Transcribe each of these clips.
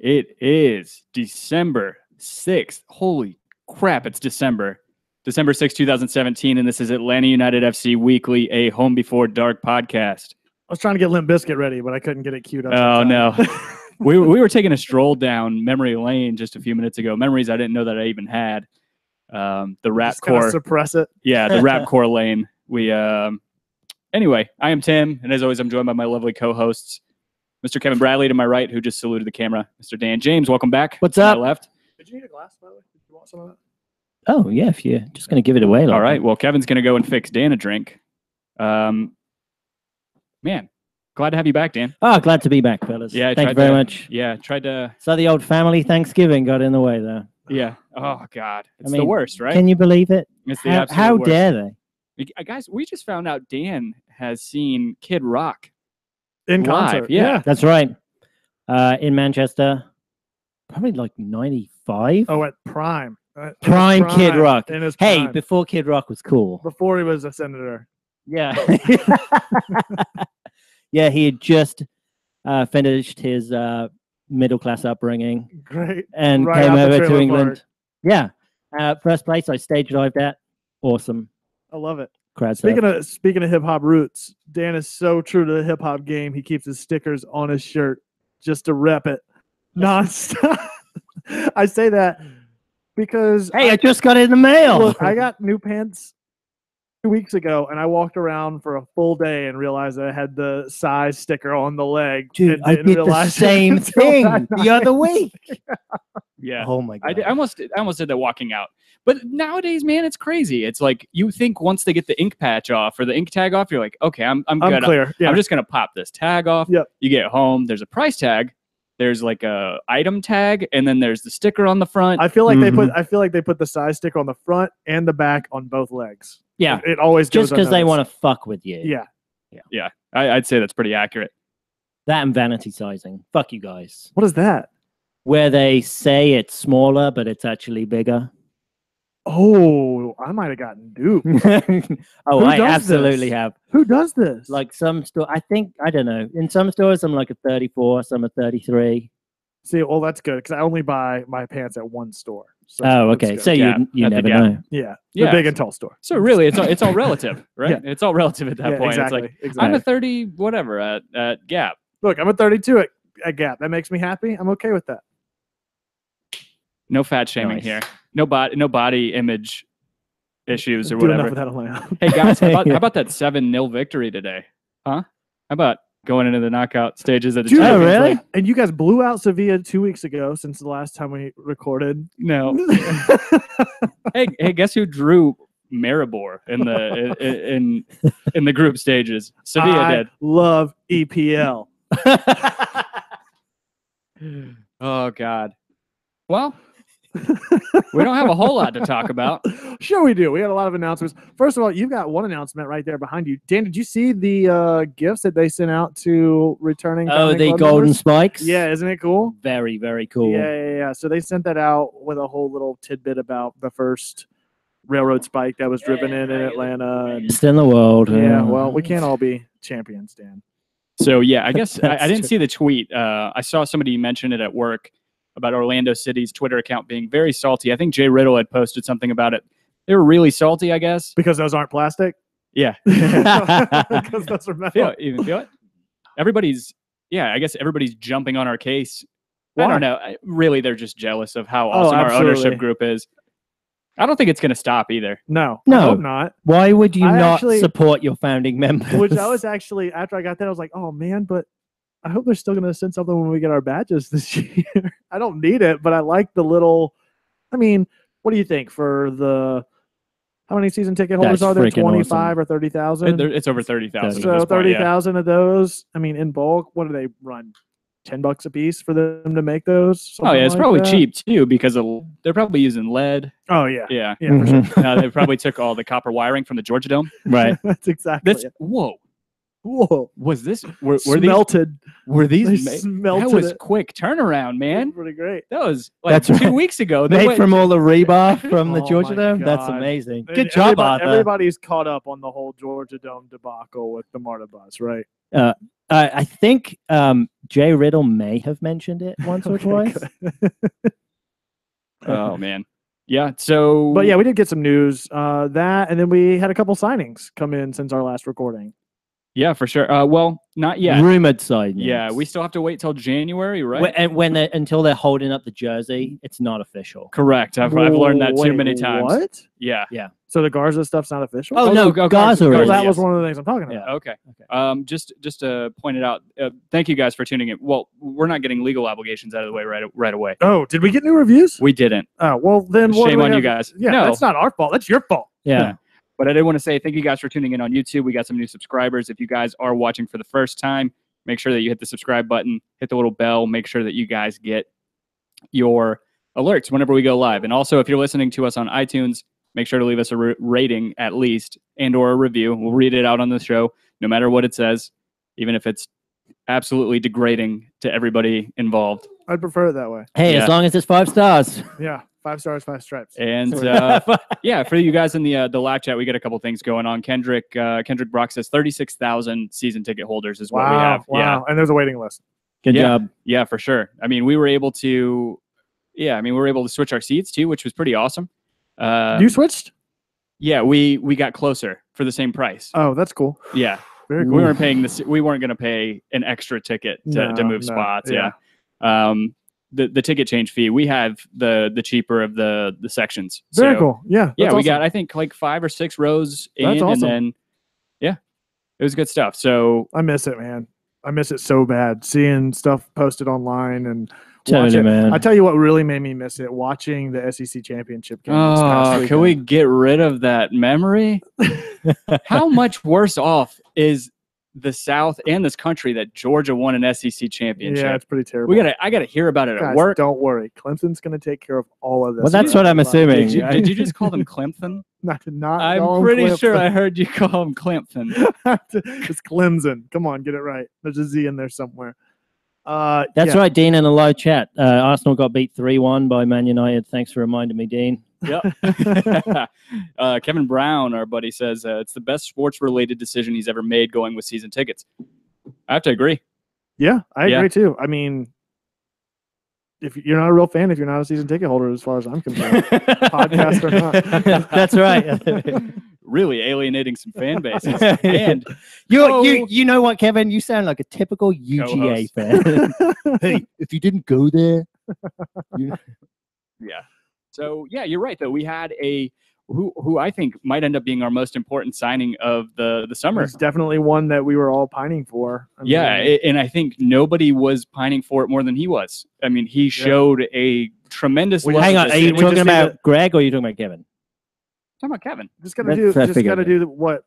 It is December 6th. Holy crap, it's December. December 6th, 2017, and this is Atlanta United FC Weekly, a Home Before Dark podcast. I was trying to get Limp Bizkit ready, but I couldn't get it queued up. Oh, no. we were taking a stroll down memory lane just a few minutes ago. Memories I didn't know that I even had. The rap core. Suppress it. Yeah, the rap core lane. Anyway, I am Tim, and as always, I'm joined by my lovely co-hosts, Mr. Kevin Bradley to my right, who just saluted the camera. Mr. Dan James, welcome back. What's up? To my left. Did you need a glass, by the way? Did you want some of that? Oh, yeah, if you're just going to give it away. All right, well, Kevin's going to go and fix Dan a drink. Man, glad to have you back, Dan. Oh, glad to be back, fellas. Yeah, thank you very much. Yeah, tried to... So the old family Thanksgiving got in the way, though. Yeah. Oh, God. It's the worst, right? Can you believe it? It's the absolute how worst. dare they? Guys, we just found out Dan has seen Kid Rock in live. concert. Yeah. That's right. In Manchester, probably like 95. Oh, at Prime. Prime Kid Rock. Hey, prime. before Kid Rock was cool. Before he was a senator. Yeah. Yeah, he had just finished his middle-class upbringing. Great. And Right came out the over to trailer England. park. Yeah. First place I stage dived at. Awesome. I love it. Crowd Speaking of hip hop roots, Dan is so true to the hip hop game. He keeps his stickers on his shirt just to rep it nonstop. I say that because I just got it in the mail. Look, I got new pants 2 weeks ago, and I walked around for a full day and realized I had the size sticker on the leg. Dude, I did the same thing the other week. Yeah. Oh my God. I almost did that walking out. But nowadays, man, it's crazy. It's like you think once they get the ink patch off or the ink tag off, you're like, okay, I'm good. Clear. Yeah. I'm just gonna pop this tag off. Yep. You get home, there's a price tag, there's like a item tag, and then there's the sticker on the front. I feel like they put the size sticker on the front and the back on both legs. Yeah. It always goes just because they unnoticed. want to fuck with you. Yeah. Yeah. I'd say that's pretty accurate. That and vanity sizing. Fuck you guys. What is that? Where they say it's smaller, but it's actually bigger. Oh, I might have gotten duped. Oh, I absolutely have. Who does this? Like some store, I don't know. In some stores, I'm like a 34, some are 33. See, well, that's good because I only buy my pants at one store. So okay. good. So Yeah, you at the never Gap. know. Yeah, Yeah. the big and tall store. So really, it's all relative, right? Yeah. It's all relative at that point. Exactly, It's like exactly. I'm a 30 whatever at Gap. Look, I'm a 32 at Gap. That makes me happy. I'm okay with that. No fat shaming Nice. here. No body image issues or Do whatever. enough of that on my own. Hey guys, how about that 7-0 victory today? Huh? How about going into the knockout stages of the Dude, Champions really? League? And you guys blew out Sevilla 2 weeks ago since the last time we recorded. No. hey, guess who drew Maribor in the group stages? Sevilla I did. love EPL. Oh God. Well, we don't have a whole lot to talk about. Sure we do. We had a lot of announcements. First of all, you've got one announcement right there behind you. Dan, did you see the gifts that they sent out to returning Oh, Founding the Club golden members? spikes? Yeah, isn't it cool? Very, very cool. Yeah. So they sent that out with a whole little tidbit about the first railroad spike that was driven in Atlanta. And, Best in the world. yeah, well, we can't all be champions, Dan. So yeah, I guess I That's didn't true. see the tweet. I saw somebody mention it at work about Orlando City's Twitter account being very salty. I think Jay Riddle had posted something about it. They were really salty, I guess. Because those aren't plastic? Yeah. Because those are metal. You feel it? I guess everybody's jumping on our case. Why? I don't know. Really, they're just jealous of how awesome our absolutely. ownership group is. I don't think it's going to stop either. No. No. I hope not. Why would you I not actually- support your founding members? Which I was actually, after I got that, I was like, oh, man, but I hope they're still going to send something when we get our badges this year. I don't need it, but I like the little, what do you think for the, how many season ticket holders That's are there? freaking 25 or 30,000? It's over 30,000. So 30,000 of those, in bulk, what do they run? $10 a piece for them to make those? Oh yeah, it's Something probably like that? cheap too because they're probably using lead. Oh, yeah. Yeah. Yeah, for sure. They probably took all the copper wiring from the Georgia Dome. Right. That's exactly That's it. whoa. Whoa. Was this were Smelted. these They made? smelted That was it. quick turnaround, man. Pretty great. That was like That's 2 right. weeks ago. They Made went- from all the rebar from the Oh Georgia my Dome? That's God. amazing. And Good job, Arthur. Everybody's caught up on the whole Georgia Dome debacle with the MARTA bus, right? I think Jay Riddle may have mentioned it once or twice. Oh man. Yeah. So, But yeah, we did get some news. That, and then we had a couple signings come in since our last recording. yeah, for sure. Well, not yet. Rumored signings. Yeah, we still have to wait till January, right? Until they're holding up the jersey, it's not official. Correct. I've learned that too Wait, many times. What? Yeah. So the Garza stuff's not official? Oh, no, Garza. Oh, Garza, that was yes. one of the things I'm talking about. Okay. Just to point it out, thank you guys for tuning in. Well, we're not getting legal obligations out of the way right away. Oh, did we get new reviews? We didn't. Oh, well, then what do Shame we on have? you guys. Yeah, No. that's not our fault. That's your fault. Yeah. But I did want to say thank you guys for tuning in on YouTube. We got some new subscribers. If you guys are watching for the first time, make sure that you hit the subscribe button, hit the little bell, make sure that you guys get your alerts whenever we go live. And also, if you're listening to us on iTunes, make sure to leave us a rating at least and or a review. We'll read it out on the show, no matter what it says, even if it's absolutely degrading to everybody involved. I'd prefer it that way. Hey, Yeah. as long as it's 5 stars. Yeah, 5 stars, 5 stripes. And yeah, for you guys in the live chat, we got a couple things going on. Kendrick Brock says 36,000 season ticket holders is what we have. Wow, and there's a waiting list. Good Yeah. job. Yeah, for sure. I mean, we were able to switch our seats too, which was pretty awesome. You switched? Yeah, we got closer for the same price. Oh, that's cool. Yeah, Very cool. we weren't paying this. We weren't going to pay an extra ticket to No, move no, spots. yeah. Yeah. The ticket change fee. We have the cheaper of the sections. Very So, cool. Yeah. Yeah, that's we awesome. got I think like 5 or 6 rows in, That's awesome. and then yeah, it was good stuff. So I miss it, man. I miss it so bad. Seeing stuff posted online and Totally, watching. man. I tell you what really made me miss it, watching the SEC championship game this past weekend. can we get rid of that memory? How much worse off is the South and this country that Georgia won an SEC championship? Yeah, it's pretty terrible. I gotta hear about it Guys, at work. don't worry. Clemson's going to take care of all of this. Well, that's what I'm assuming. Did you just call them Clemson? Not I'm call 'em pretty sure Clemson. I heard you call them Clemson. It's Clemson. Come on, get it right. There's a Z in there somewhere. That's yeah. right, Dean, in a live chat. Arsenal got beat 3-1 by Man United. Thanks for reminding me, Dean. Yep. Kevin Brown, our buddy, says it's the best sports-related decision he's ever made going with season tickets. I have to agree. Yeah, I Yeah. agree too. I mean, if you're not a real fan, if you're not a season ticket holder, as far as I'm concerned, podcast or not. That's right. Really alienating some fan bases. And You know what, Kevin? You sound like a typical UGA fan. Hey, if you didn't go there, yeah. So yeah, you're right though. We had who I think might end up being our most important signing of the summer. It's definitely one that we were all pining for. I mean, And I think nobody was pining for it more than he was. I mean, he showed a tremendous. We- level hang on. of Are you decision. talking about Greg or are you talking about Kevin? Talking about Kevin? just got to That's- do. I Just figured got to that. do what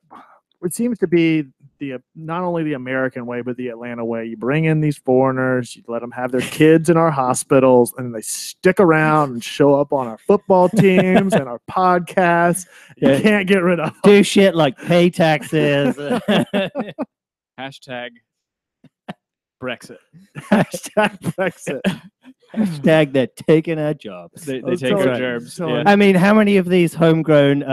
it seems to be the not only the American way, but the Atlanta way. You bring in these foreigners, you let them have their kids in our hospitals, and they stick around and show up on our football teams and our podcasts. You Yeah. can't get rid of them. Do shit like pay taxes. Hashtag Brexit. Hashtag Brexit. Hashtag they're taking our jobs. They That's take our right. gerbs. So- Yeah. I mean, how many of these homegrown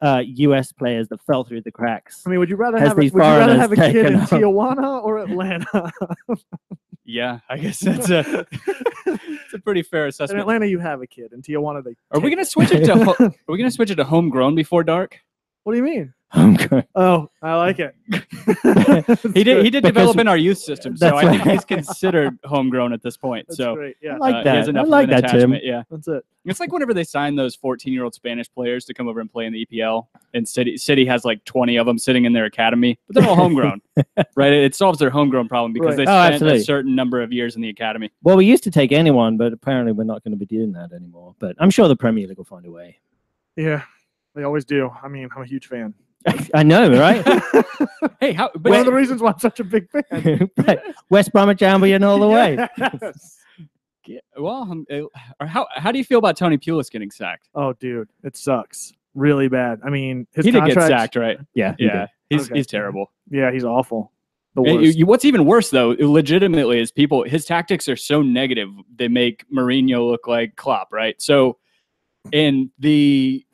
U.S. players that fell through the cracks? I mean, would you rather Has have a, these would you rather foreigners have a kid in taken off? Tijuana or Atlanta? Yeah, I guess that's it's a pretty fair In assessment. Atlanta, you have a kid. In Tijuana, they. Are we take gonna it. switch it to are we gonna switch it to homegrown before dark? What do you mean? Homegrown. Oh, I like it. He did Because- develop in our youth system, so That's I think right. he's considered homegrown at this point. That's So great. Yeah, I like he that. has enough I like of an that, Tim. attachment. Yeah, that's it. it's like whenever they sign those 14-year-old Spanish players to come over and play in the EPL, and City has like 20 of them sitting in their academy, but they're all homegrown, right? It solves their homegrown problem because Right. they Oh, spent a absolutely. certain number of years in the academy. Well, we used to take anyone, but apparently we're not going to be doing that anymore. But I'm sure the Premier League will find a way. Yeah, they always do. I mean, I'm a huge fan. I know, right? Hey, One of the reasons why I'm such a big fan. Right. West Bromwich Albion all the way. Yes. Well, how do you feel about Tony Pulis getting sacked? Oh, dude, it sucks really bad. I mean, his He did get contract. sacked, right? Yeah. he Yeah, did. he's terrible. Yeah, he's awful. The And worst. what's even worse, though, legitimately, is his tactics are so negative, they make Mourinho look like Klopp, right? So, and the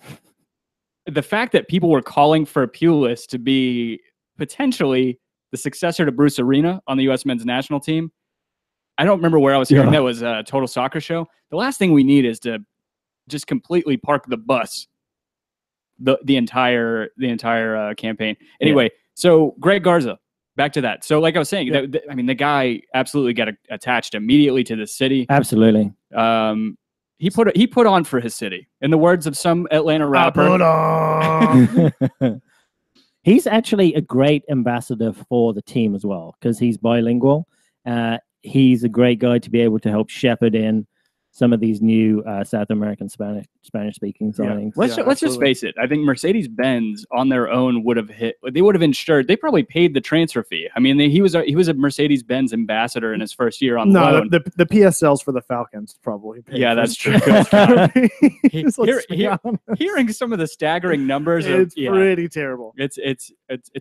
fact that people were calling for Pulis to be potentially the successor to Bruce Arena on the U.S. men's national team I don't remember where I was hearing that was a Total Soccer Show. The last thing we need is to just completely park the bus the entire campaign. Anyway, so Greg Garza, back to that. So like I was saying, I mean, the guy absolutely got attached immediately to the city. Absolutely. He put on for his city. In the words of some Atlanta rapper. I put on. He's actually a great ambassador for the team as well because he's bilingual. He's a great guy to be able to help shepherd in some of these new South American Spanish-speaking signings. Let's just face it. I think Mercedes-Benz on their own would have insured. They probably paid the transfer fee. I mean, he was a Mercedes-Benz ambassador in his first year on loan. The PSLs for the Falcons probably paid. Yeah, that's true. Hearing some of the staggering numbers, it's pretty terrible. It's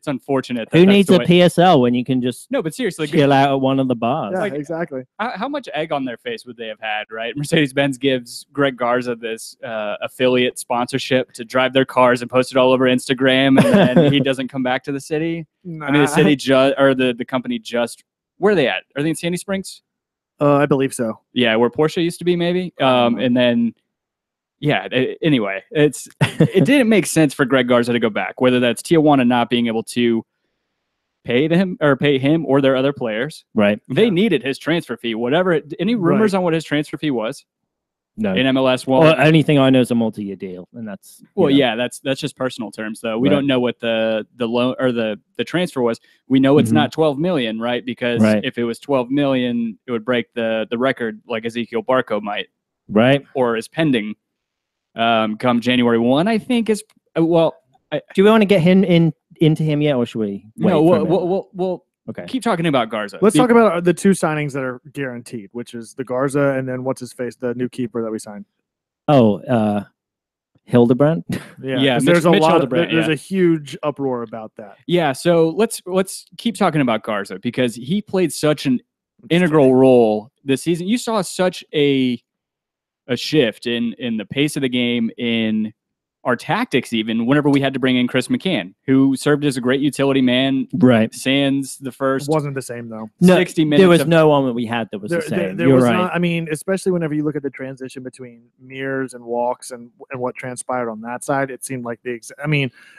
unfortunate. Who needs a PSL when you can just but seriously, chill out at one of the bars? Yeah, exactly. How much egg on their face would they have had, right? Mercedes-Benz gives Greg Garza this affiliate sponsorship to drive their cars and post it all over Instagram, and then he doesn't come back to the city. Nah. I mean, the city the company where are they at? Are they in Sandy Springs? I believe so. Yeah, where Porsche used to be, maybe. And then, anyway, it didn't make sense for Greg Garza to go back. Whether that's Tijuana not being able to pay him or their other players. Right. They needed his transfer fee. Whatever. Any rumors on what his transfer fee was? No. In MLS, anything I know is a multi-year deal, and that's that's just personal terms though. We don't know what the loan or the transfer was. We know it's not 12 million, right? Because if it was 12 million, it would break the record like Ezekiel Barco might, right? Or is pending come January 1. I think is do we want to get him into him yet, or should we? We'll okay. Keep talking about Garza. Let's talk about the two signings that are guaranteed, which is the Garza and then what's his face, the new keeper that we signed. Oh, Hildebrand. Yeah. There's a huge uproar about that. Yeah. So let's keep talking about Garza because he played such an integral role this season. You saw such a shift in the pace of the game, in our tactics, even whenever we had to bring in Chris McCann, who served as a great utility man. Right. Sans the first. It wasn't the same though. 60 minutes. There was no one that we had that was the same. You're right. Not, I mean, especially whenever you look at the transition between mirrors and walks and what transpired on that side, it seemed like it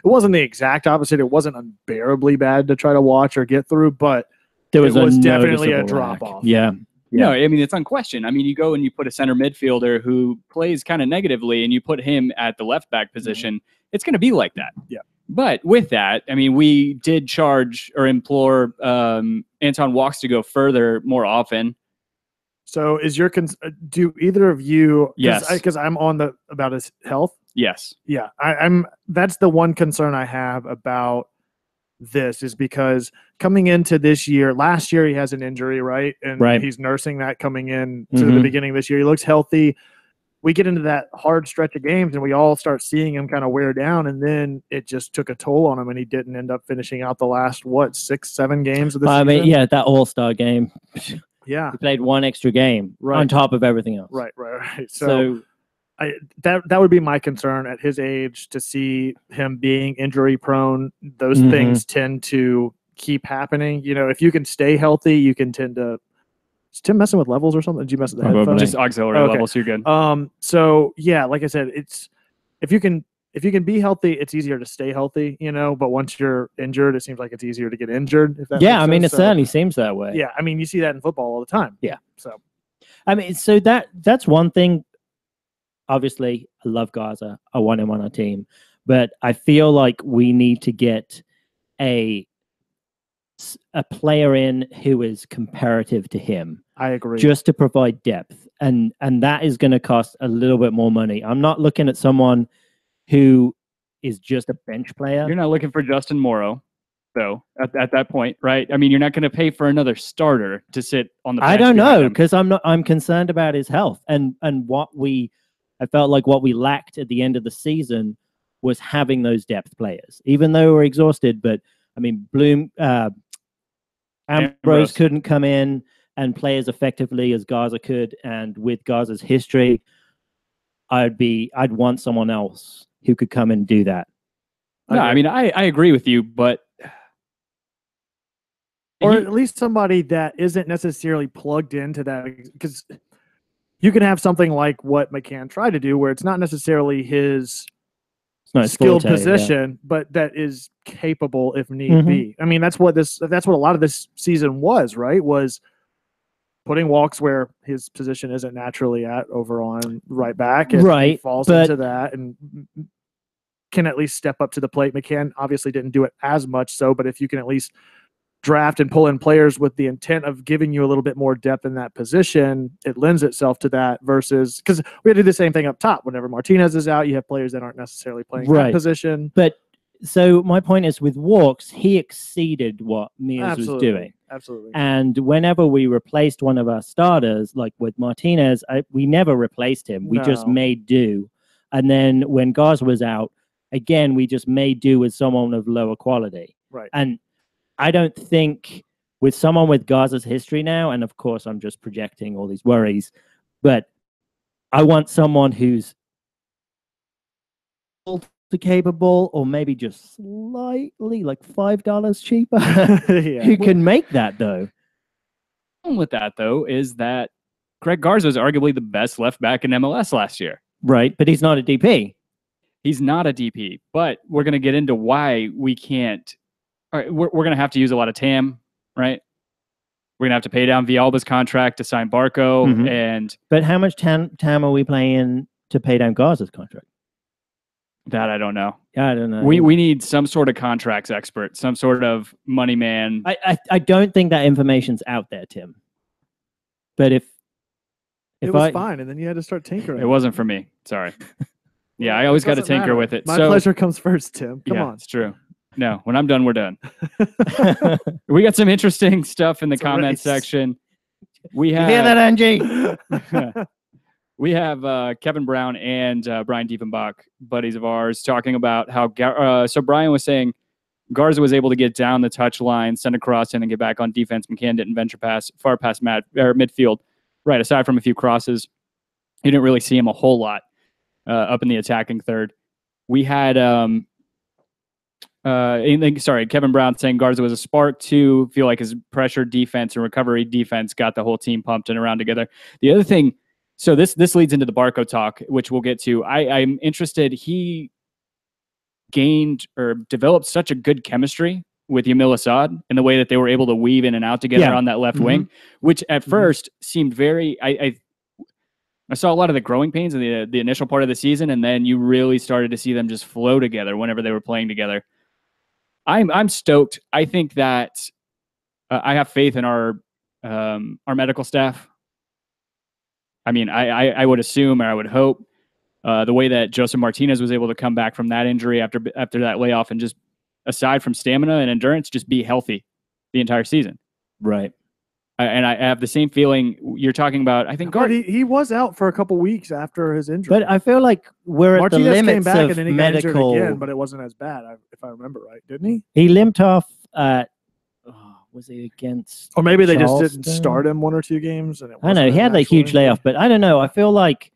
wasn't the exact opposite. It wasn't unbearably bad to try to watch or get through, but it was definitely a drop off. Yeah. No, I mean, it's unquestioned. I mean, you go and you put a center midfielder who plays kind of negatively and you put him at the left back position, it's going to be like that. Yeah. But with that, I mean, we did charge or implore Anton Walks to go further more often. So is do either of you, yes, because I'm on about his health. Yes. Yeah. That's the one concern I have about this is because coming into this year, last year he has an injury, right? And he's nursing that coming in to the beginning of this year. He looks healthy. We get into that hard stretch of games and we all start seeing him kind of wear down, and then it just took a toll on him and he didn't end up finishing out the last 6-7 games of the season. I mean, yeah, that all-star game. Yeah. He played one extra game on top of everything else. Right. So that would be my concern at his age, to see him being injury prone. Those things tend to keep happening. You know, if you can stay healthy, you can tend to. Is Tim messing with levels or something? Did you mess with the headphones? Just auxiliary levels. You're good. So yeah, like I said, it's if you can be healthy, it's easier to stay healthy. You know, but once you're injured, it seems like it's easier to get injured. If that makes sense. It certainly seems that way. Yeah, I mean, you see that in football all the time. Yeah. So, I mean, so that's one thing. Obviously, I love Garza. I want him on our team. But I feel like we need to get a player in who is comparative to him. I agree. Just to provide depth. And that is going to cost a little bit more money. I'm not looking at someone who is just a bench player. You're not looking for Justin Morrow, though, at that point, right? I mean, you're not going to pay for another starter to sit on the bench. I don't know, because I'm concerned about his health. And I felt like what we lacked at the end of the season was having those depth players, even though we're exhausted. But I mean, Ambrose couldn't come in and play as effectively as Garza could. And with Garza's history, I'd want someone else who could come and do that. No, I mean, I agree with you, but or at least somebody that isn't necessarily plugged into that, because you can have something like what McCann tried to do, where it's not necessarily his skilled position, but that is capable if need be. I mean, that's what a lot of this season was, right? Was putting Walks where his position isn't naturally at, over on right back, and he falls into that and can at least step up to the plate. McCann obviously didn't do it as much so, but if you can at least draft and pull in players with the intent of giving you a little bit more depth in that position, it lends itself to that, versus because we do the same thing up top. Whenever Martinez is out, you have players that aren't necessarily playing that position. But so my point is, with Walks, he exceeded what Mears was doing. Absolutely. And whenever we replaced one of our starters, like with Martinez, we never replaced him. We just made do. And then when Garza was out, again, we just made do with someone of lower quality. Right. And I don't think with someone with Garza's history now, and of course I'm just projecting all these worries, but I want someone who's capable, or maybe just slightly, like $5 cheaper, who can make that though. The problem with that though is that Greg Garza is arguably the best left back in MLS last year. Right, but he's not a DP. He's not a DP, but we're going to get into why we can't. All right, we're going to have to use a lot of TAM, right? We're going to have to pay down Villalba's contract to sign Barco. But how much TAM are we playing to pay down Garza's contract? That I don't know. Yeah, I don't know. We need some sort of contracts expert, some sort of money man. I don't think that information's out there, Tim. But if it was fine, and then you had to start tinkering. It wasn't for me. Sorry. Yeah, I always got to tinker with it. My pleasure comes first, Tim. Come on. It's true. No, when I'm done, we're done. We got some interesting stuff in the comment section. We have, you hear that, Angie? We have Kevin Brown and Brian Diefenbach, buddies of ours, talking about how so Brian was saying Garza was able to get down the touch line, send a cross in, and get back on defense. McCann didn't venture far past midfield. Right, aside from a few crosses, you didn't really see him a whole lot up in the attacking third. We had Kevin Brown saying Garza was a spark to feel like his pressure defense and recovery defense got the whole team pumped and around together. The other thing, so this leads into the Barco talk, which we'll get to. I'm interested. He gained or developed such a good chemistry with Yamil Assad in the way that they were able to weave in and out together on that left wing, which at first seemed very. I saw a lot of the growing pains in the initial part of the season, and then you really started to see them just flow together whenever they were playing together. I'm stoked. I think that I have faith in our medical staff. I mean, I would assume, or I would hope, the way that Joseph Martinez was able to come back from that injury after that layoff, and just aside from stamina and endurance, just be healthy the entire season. Right. And I have the same feeling you're talking about. I think he was out for a couple weeks after his injury. But I feel like we're Martinez at the limits came back of and then he medical. got injured again, but it wasn't as bad, if I remember right, didn't he? He limped off at. Was he against? Or maybe they Charleston? just didn't start him 1 or 2 games. And I know he had a huge layoff, but I don't know. I feel like,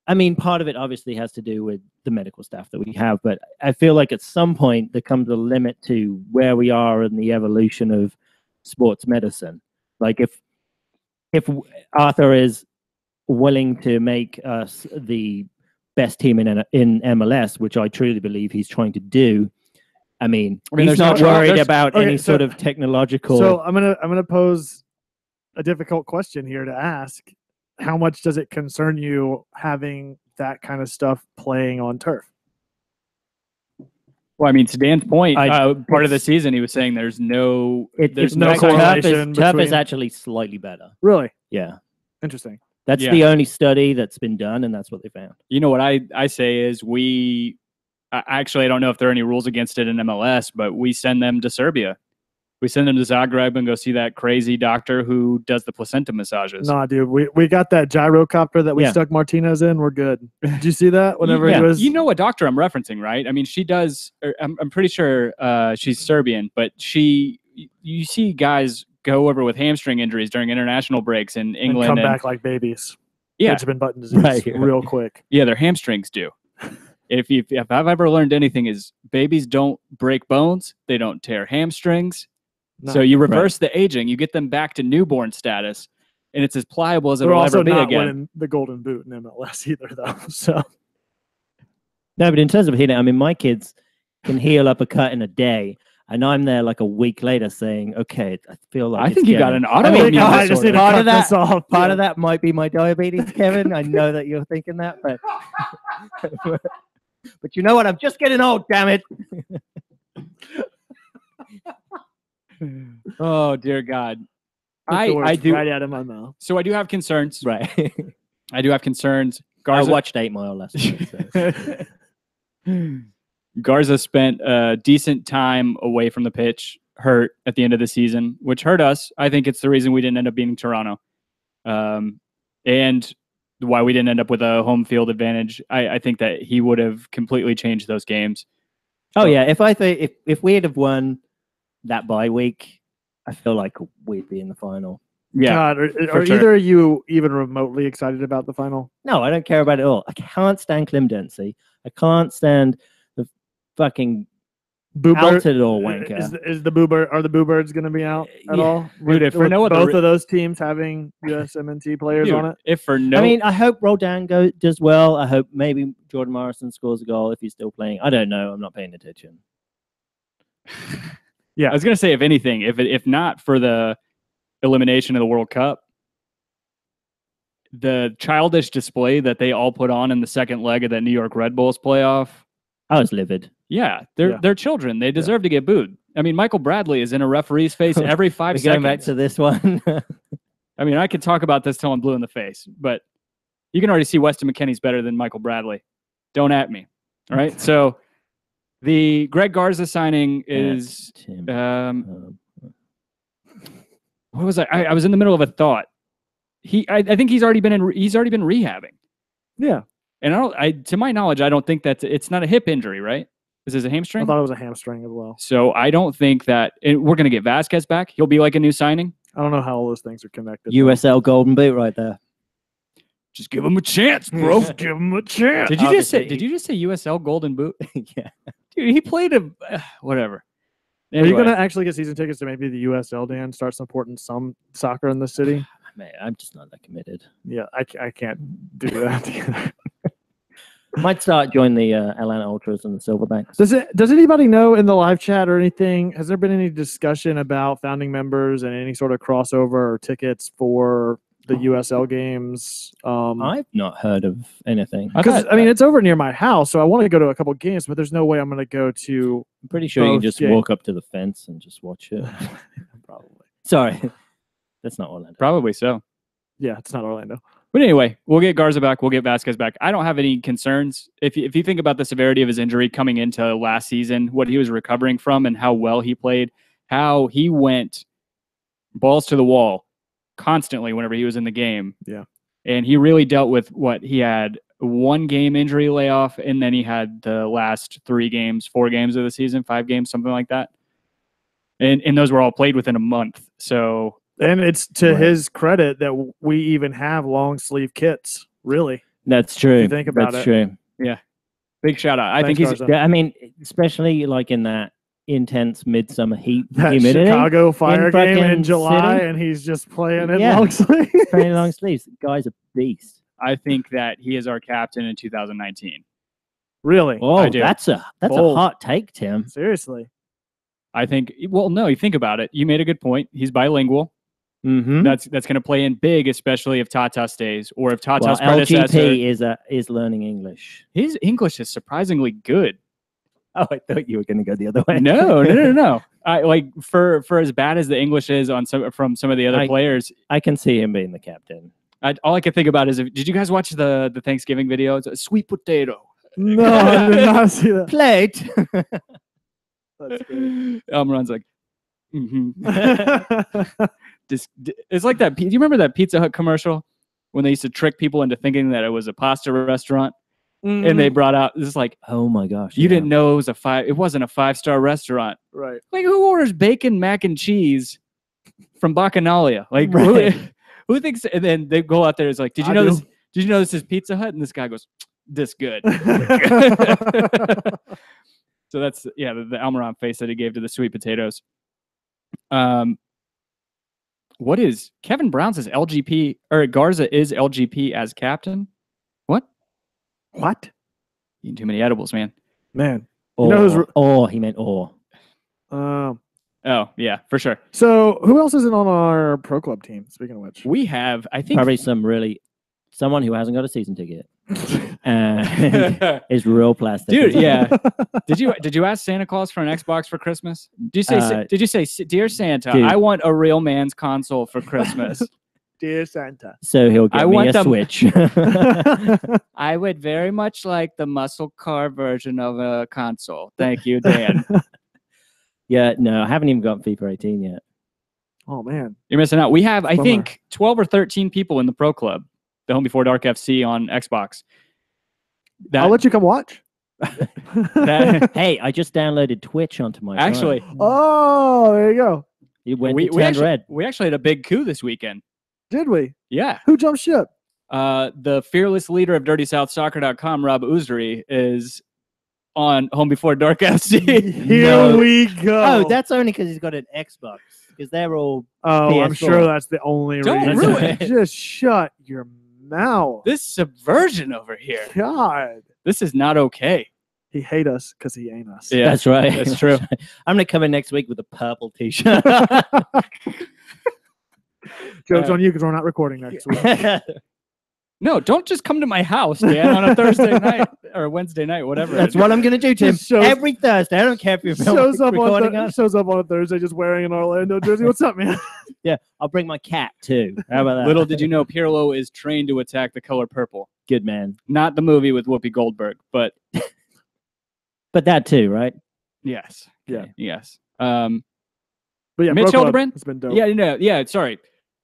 I mean, part of it obviously has to do with the medical staff that we have, but I feel like at some point there comes a limit to where we are in the evolution of sports medicine. Like if Arthur is willing to make us the best team in MLS, which I truly believe he's trying to do, I mean he's not worried about any sort of technological. So I'm gonna pose a difficult question here to ask: how much does it concern you having that kind of stuff playing on turf? Well, I mean, to Dan's point, part of the season he was saying there's no correlation. Turf is actually slightly better. Really? Yeah. Interesting. That's the only study that's been done, and that's what they found. You know what I say is I don't know if there are any rules against it in MLS, but we send them to Serbia. We send them to Zagreb and go see that crazy doctor who does the placenta massages. Nah, dude, we got that gyrocopter that we stuck Martinez in. We're good. Did you see that? Whenever he was, you know what doctor I'm referencing, right? I mean, she does. I'm pretty sure she's Serbian, but you see guys go over with hamstring injuries during international breaks in England and come back like babies. Yeah, Benjamin Button disease, real quick. Yeah, their hamstrings do. If I've ever learned anything, is babies don't break bones, they don't tear hamstrings. No. So you reverse the aging, you get them back to newborn status, and it's as pliable as They're it'll also ever be not again. winning the Golden Boot in MLS either, though. So No, but in terms of healing, I mean, my kids can heal up a cut in a day, and I'm there like a week later saying, "Okay, I feel like I it's think you got getting-" an I think autoimmune I just need disorder. to Part cut of that- this off. Part of that might be my diabetes, Kevin. I know that you're thinking that, but but you know what? I'm just getting old. Damn it! Oh dear God. Took the I words do. right out of my mouth. So I do have concerns. Right. I do have concerns. I Garza, watched 8 Mile last night. So. Garza spent a decent time away from the pitch, hurt at the end of the season, which hurt us. I think it's the reason we didn't end up beating Toronto, and why we didn't end up with a home field advantage. I think that he would have completely changed those games. Oh yeah, if we had have won that bye week, I feel like we'd be in the final. Yeah, God, are sure. either of you even remotely excited about the final? No, I don't care about it at all. I can't stand Clem Dempsey. I can't stand the fucking outed or wanker. Is the are the Boo Birds going to be out at Yeah. all? Dude, if for no other both of those teams having USMNT players Dude, on it. if for no, I mean, I hope Roldan does well. I hope maybe Jordan Morrison scores a goal if he's still playing. I don't know. I'm not paying attention. Yeah, I was gonna say, if anything, if not for the elimination of the World Cup, the childish display that they all put on in the second leg of that New York Red Bulls playoff. I was livid. Yeah, they're children. They deserve to get booed. I mean, Michael Bradley is in a referee's face every 5 We're seconds. going back to this one. I mean, I could talk about this till I'm blue in the face, but you can already see Weston McKennie's better than Michael Bradley. Don't at me. All right. So the Greg Garza signing is what was I was in the middle of a thought. I think he's already been rehabbing. Yeah. And to my knowledge, I don't think it's not a hip injury, right? This is a I hamstring. thought it was a hamstring as well. So I don't think that we're going to get Vasquez back. He'll be like a new signing. I don't know how all those things are connected. USL Golden Boot right there. Just give him a chance, bro. Just give him a chance. Did you just say USL Golden Boot? Yeah. Dude, he played whatever. Are you going to actually get season tickets to maybe the USL, Dan? Start supporting some soccer in the city? Man, I'm just not that committed. Yeah, I can't do that either. Might start join the Atlanta Ultras and the Silverbacks. Does anybody know in the live chat or anything? Has there been any discussion about founding members and any sort of crossover or tickets for the USL games? I've not heard of anything. Because I mean, it's over near my house, so I want to go to a couple games, but there's no way I'm going to go to. I'm pretty sure you can just walk up to the fence and just watch it. Probably. Sorry, that's not Orlando. Probably so. Yeah, it's not Orlando. But anyway, we'll get Garza back. We'll get Vasquez back. I don't have any concerns. If you think about the severity of his injury coming into last season, what he was recovering from and how well he played, how he went balls to the wall constantly whenever he was in the game. Yeah. And he really dealt with what he had 1 game injury layoff, and then he had the last 4 games of the season, 5 games, something like that. And those were all played within a month. So. And it's to his credit that we even have long sleeve kits, really. That's true. If you think about That's it. true. Yeah. Big shout out. I think Thanks, he's. Garza. Yeah, I mean, especially like in that intense midsummer heat That humidity. Chicago Fire game in fucking July, city. and he's just playing in Yeah. long sleeve. Playing long sleeves. The guy's a beast. I think that he is our captain in 2019. Really? Oh, I do. that's a Bold. hot take, Tim. Seriously. I think. Well, no, you think about it. You made a good point. He's bilingual. Mm-hmm. That's going to play in big, especially if Tata stays or if Tata's Well, predecessor. LGP is learning English. His English is surprisingly good. Oh, I thought you were going to go the other way. No. I like for as bad as the English is on from some of the other players. I can see him being the captain. All I can think about is, did you guys watch the Thanksgiving video? It's a sweet potato. No, I did not see that. Plate. That's great. Elmeron's like, it's like that. Do you remember that Pizza Hut commercial when they used to trick people into thinking that it was a pasta restaurant? And they brought out this like, oh my gosh, you didn't know it wasn't a 5-star restaurant. Right. Like, who orders bacon, mac and cheese from Bacchanalia? Like, Right. who thinks? And then they go out there. It's like, did you know this? Did you know this is Pizza Hut? And this guy goes, this good. So that's the Almiron face that he gave to the sweet potatoes. What is Kevin Brown says LGP or Garza is LGP as captain? What? Eating too many edibles, man. Man. Or, You know who's he meant or. Oh, yeah, for sure. So who else isn't on our pro club team? Speaking of which, We have, I think, Probably someone who hasn't got a season ticket. And is real plastic. dude. Yeah. Did you ask Santa Claus for an Xbox for Christmas? Did you say, dear Santa, dude. I want a real man's console for Christmas? dear Santa. So he'll get me a Switch. I would very much like the muscle car version of a console. Thank you, Dan. Yeah, no, I haven't even gotten FIFA 18 yet. Oh man, You're missing out. We have, I Bummer. think, 12 or 13 people in the pro club, the Home Before Dark FC on Xbox. I'll let you come watch. Hey, I just downloaded Twitch onto my phone. Actually, Oh, there you go. It went we turned actually, red. we actually had a big coup this weekend. Did we? Yeah. Who jumped ship? The fearless leader of DirtySouthSoccer.com, Rob Uzuri, is on Home Before Dark FC. Here we go. Oh, that's only because he's got an Xbox. Because they're all. Oh, I'm PS4. sure that's the only Don't reason. ruin it. Just shut your mouth. This subversion over here. God, This is not okay. he hate us because he ain't us. Yeah, That's right. That's true. I'm gonna come in next week with a purple T-shirt. Joke's on you because we're not recording next week. No, don't just come to my house, Dan, on a Thursday night or Wednesday night, whatever. That's what I'm gonna do, Tim. Just shows- Every Thursday. I don't care if you're shows up recording us. shows up on a Thursday just wearing an Orlando jersey. What's up, man? Yeah, I'll bring my cat too. How about that? Little did you know, Pirlo is trained to attack the color purple. Good man. Not the movie with Whoopi Goldberg, but But that too, right? yes. Yeah. Yes. But yeah, Mitch Pro Club Hildebrand? has been dope. Yeah, sorry.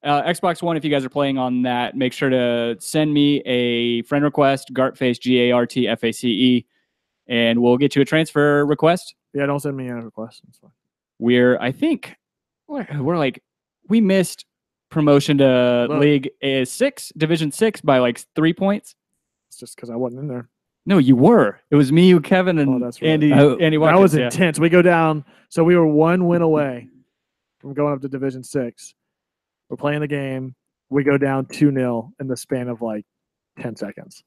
Xbox One, if you guys are playing on that, make sure to send me a friend request, Gartface, GARTFACE, and we'll get you a transfer request. Yeah, don't send me any requests. It's fine. I think we're like, we missed promotion to Look. League Division 6 by like 3 points. It's just because I wasn't in there. No, you were. It was me, you, Kevin, and that's right. Andy. Oh, Andy That Watkins, was yeah. intense. We go down. So we were 1 win away from going up to Division 6. We're playing the game. We go down 2-0 in the span of like 10 seconds.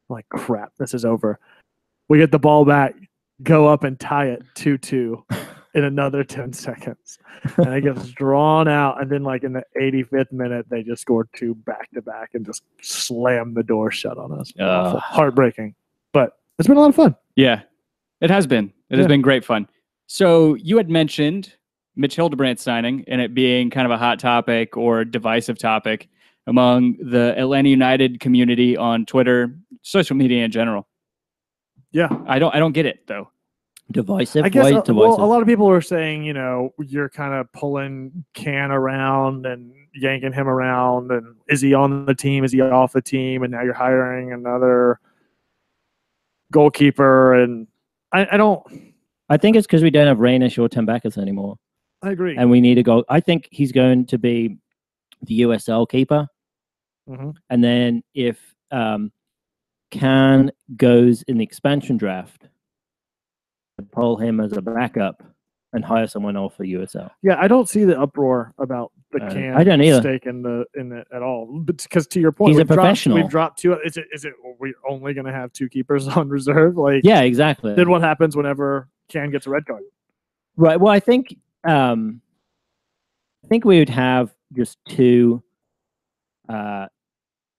I'm like, crap, this is over. We get the ball back, go up and tie it 2-2 in another 10 seconds. And it gets drawn out. And then like in the 85th minute, they just scored 2 back-to-back and just slammed the door shut on us. Awful. Heartbreaking. But it's been a lot of fun. Yeah, it has been. It has been great fun. So you had mentioned Mitch Hildebrand signing and it being kind of a hot topic or divisive topic among the Atlanta United community on Twitter, social media in general. Yeah. I don't get it though. Divisive. I guess Why well, divisive? a lot of people are saying, you know, you're kind of pulling Can around and yanking him around. And is he on the team? Is he off the team? And now you're hiring another goalkeeper. And I don't. I think it's because we don't have Rainish or Tambakis anymore. I agree. And we need a goal. I think he's going to be the USL keeper. Mhm. And then if Can goes in the expansion draft, pull him as a backup and hire someone else for USL. Yeah, I don't see the uproar about the Can I don't either. stake in it at all. But because to your point, He's a we've dropped- professional. We've dropped 2. Is it we're only going to have 2 keepers on reserve? Like, Yeah, exactly. then what happens whenever Can gets a red card? Right. Well, I think we would have just 2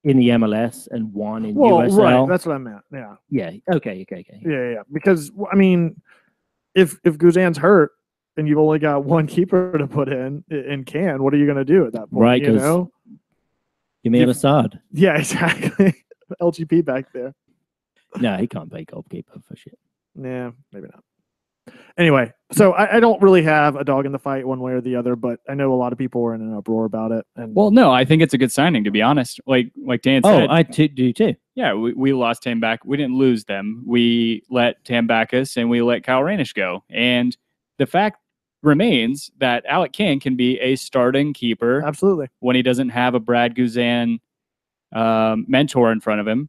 in the MLS and 1 in Well, USL. right. That's what I meant. Yeah. Yeah. Okay. Yeah. Because I mean, if Guzan's hurt and you've only got 1 keeper to put in Can, what are you going to do at that point? Right, You 'cause- know? You mean Assad? Yeah, exactly. LGP back there. No, he can't play goalkeeper for shit. Yeah, maybe not. Anyway, so I don't really have a dog in the fight one way or the other, but I know a lot of people were in an uproar about it. And Well, no, I think it's a good signing, to be honest. Like Dan Oh, said, I do too. yeah, we lost Tambak. We didn't lose them. We let Tambakis and we let Kyle Rainish go. And the fact remains that Alec Can be a starting keeper absolutely. when he doesn't have a Brad Guzan mentor in front of him,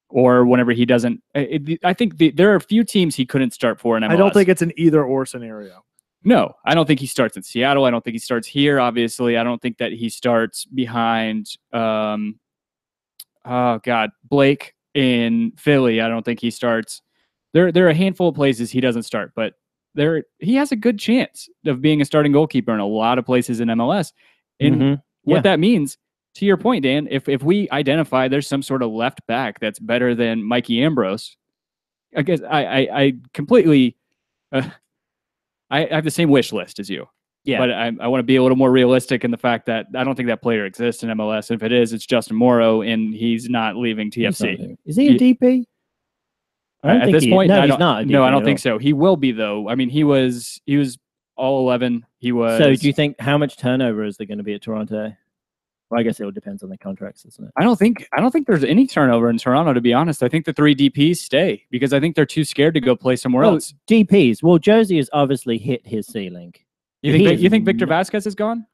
or whenever he doesn't. I think there are a few teams he couldn't start for in MLS. I don't think it's an either or scenario. No, I don't think he starts in Seattle. I don't think he starts here, obviously. I don't think that he starts behind, Blake in Philly. I don't think he starts. There are a handful of places he doesn't start, but he has a good chance of being a starting goalkeeper in a lot of places in MLS. And what that means, to your point, Dan, if we identify there's some sort of left back that's better than Mikey Ambrose, I guess I completely I have the same wish list as you. Yeah. But I want to be a little more realistic in the fact that I don't think that player exists in MLS. If it is, it's Justin Morrow, and he's not leaving TFC. Is he a DP? At this point, no, he's not. No, I don't think so. He will be, though. I mean, he was all 11. He was. So, do you think how much turnover is there going to be at Toronto? Well, I guess it all depends on the contracts, isn't it? I don't think there's any turnover in Toronto, to be honest. I think the 3 DPs stay because I think they're too scared to go play somewhere else. DPs. Well, Josie has obviously hit his ceiling. You think Victor Vasquez is gone?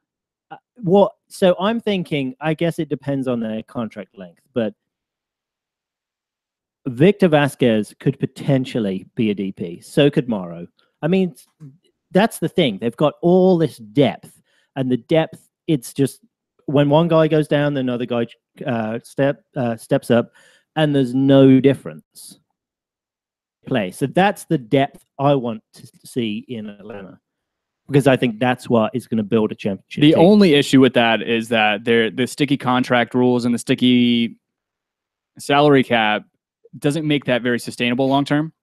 Well, so I'm thinking. I guess it depends on their contract length, but Victor Vasquez could potentially be a DP. So could Morrow. I mean, that's the thing. They've got all this depth, and the depth. It's just. When one guy goes down, then another guy steps up, and there's no difference. So that's the depth I want to see in Atlanta, because I think that's what is going to build a championship. The team. only issue with that is that the sticky contract rules and the sticky salary cap doesn't make that very sustainable long term.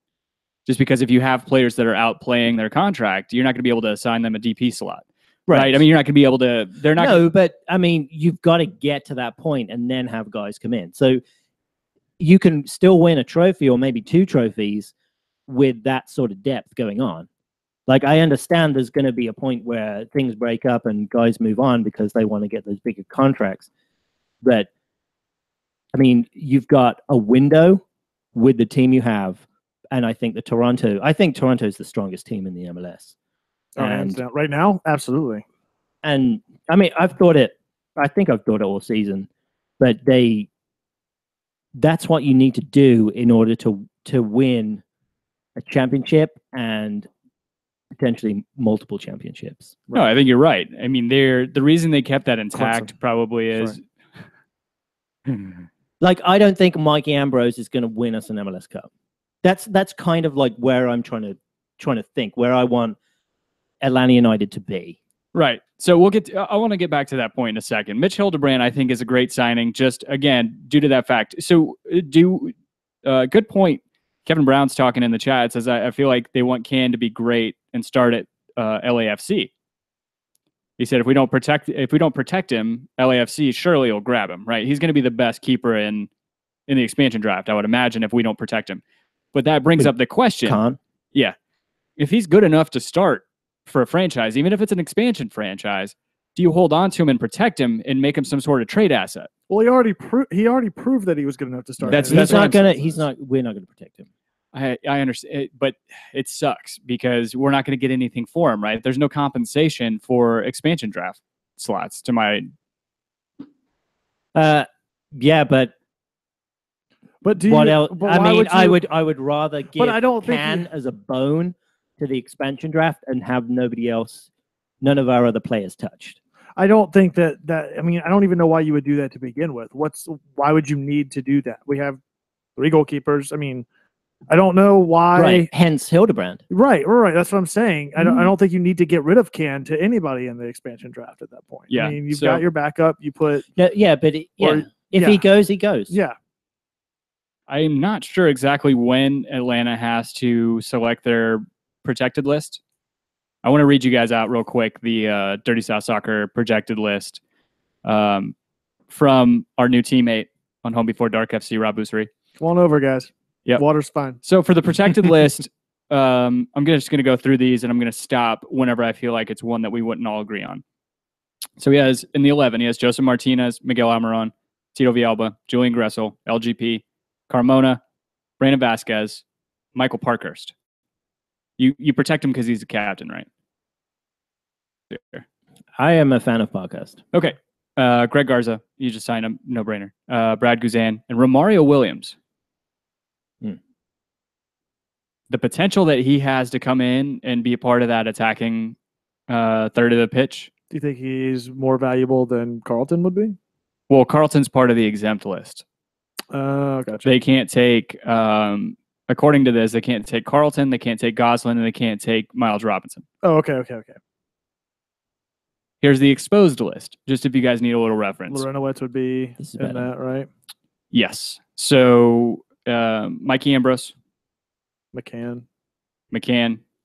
Just because if you have players that are out playing their contract, you're not going to be able to assign them a DP slot. Right. I mean, you're not going to be able to. They're not. No, but I mean, you've got to get to that point and then have guys come in. So you can still win a trophy or maybe 2 trophies with that sort of depth going on. Like, I understand there's going to be a point where things break up and guys move on because they want to get those bigger contracts. But I mean, you've got a window with the team you have, and I think Toronto is the strongest team in the MLS. And right now, absolutely. And I mean, I think I've thought it all season, but that's what you need to do in order to win a championship and potentially multiple championships. No, I think you're right. I mean, the reason they kept that intact probably is like, I don't think Mikey Ambrose is going to win us an MLS Cup. That's kind of like where I'm trying to think, where I want Atlanta United to be. Right. So I want to get back to that point in a second. Mitch Hildebrand, I think, is a great signing, just, again, due to that fact. So good point. Kevin Brown's talking in the chat. It says, I feel like they want Can to be great and start at LAFC. He said, if we don't protect him, LAFC surely will grab him, right? He's going to be the best keeper in the expansion draft, I would imagine, if we don't protect him. But that brings up the question. Khan? Yeah. If he's good enough to start for a franchise, even if it's an expansion franchise, do you hold on to him and protect him and make him some sort of trade asset? Well, he already proved that he was good enough to start. We're not going to protect him. I understand, but it sucks because we're not going to get anything for him, right? There's no compensation for expansion draft slots to my. Yeah, but do you, what else? but I mean, I would rather give Can as a bone to the expansion draft and have none of our other players touched. I don't think that I mean, I don't even know why you would do that to begin with. Why would you need to do that? We have 3 goalkeepers. I mean, I don't know why. Right. Hence Hildebrand. Right. That's what I'm saying. I don't think you need to get rid of Can to anybody in the expansion draft at that point. Yeah. I mean, you've got your backup. You put. But if he goes, he goes. Yeah. I'm not sure exactly when Atlanta has to select their protected list. I want to read you guys out real quick the Dirty South Soccer projected list from our new teammate on Home Before Dark FC, Rob Bussery. Come on over, guys. Yeah, water's fine. So for the protected list, I'm just going to go through these, and I'm going to stop whenever I feel like it's one that we wouldn't all agree on. So he has, in the 11, he has Joseph Martinez, Miguel Almiron, Tito Villalba, Julian Gressel, LGP, Carmona, Brandon Vasquez, Michael Parkhurst. You protect him because he's the captain, right? There. I am a fan of Parkhurst. Okay. Greg Garza, you just signed him, no-brainer. Brad Guzan, and Romario Williams. the potential that he has to come in and be a part of that attacking third of the pitch. Do you think he's more valuable than Carlton would be? Well, Carlton's part of the exempt list. Gotcha. They can't take, according to this, they can't take Carlton, they can't take Gosselin, and they can't take Miles Robinson. Oh, okay. Here's the exposed list, just if you guys need a little reference. Lorenowitz would be in that, right? Yes. So, Mikey Ambrose, McCann,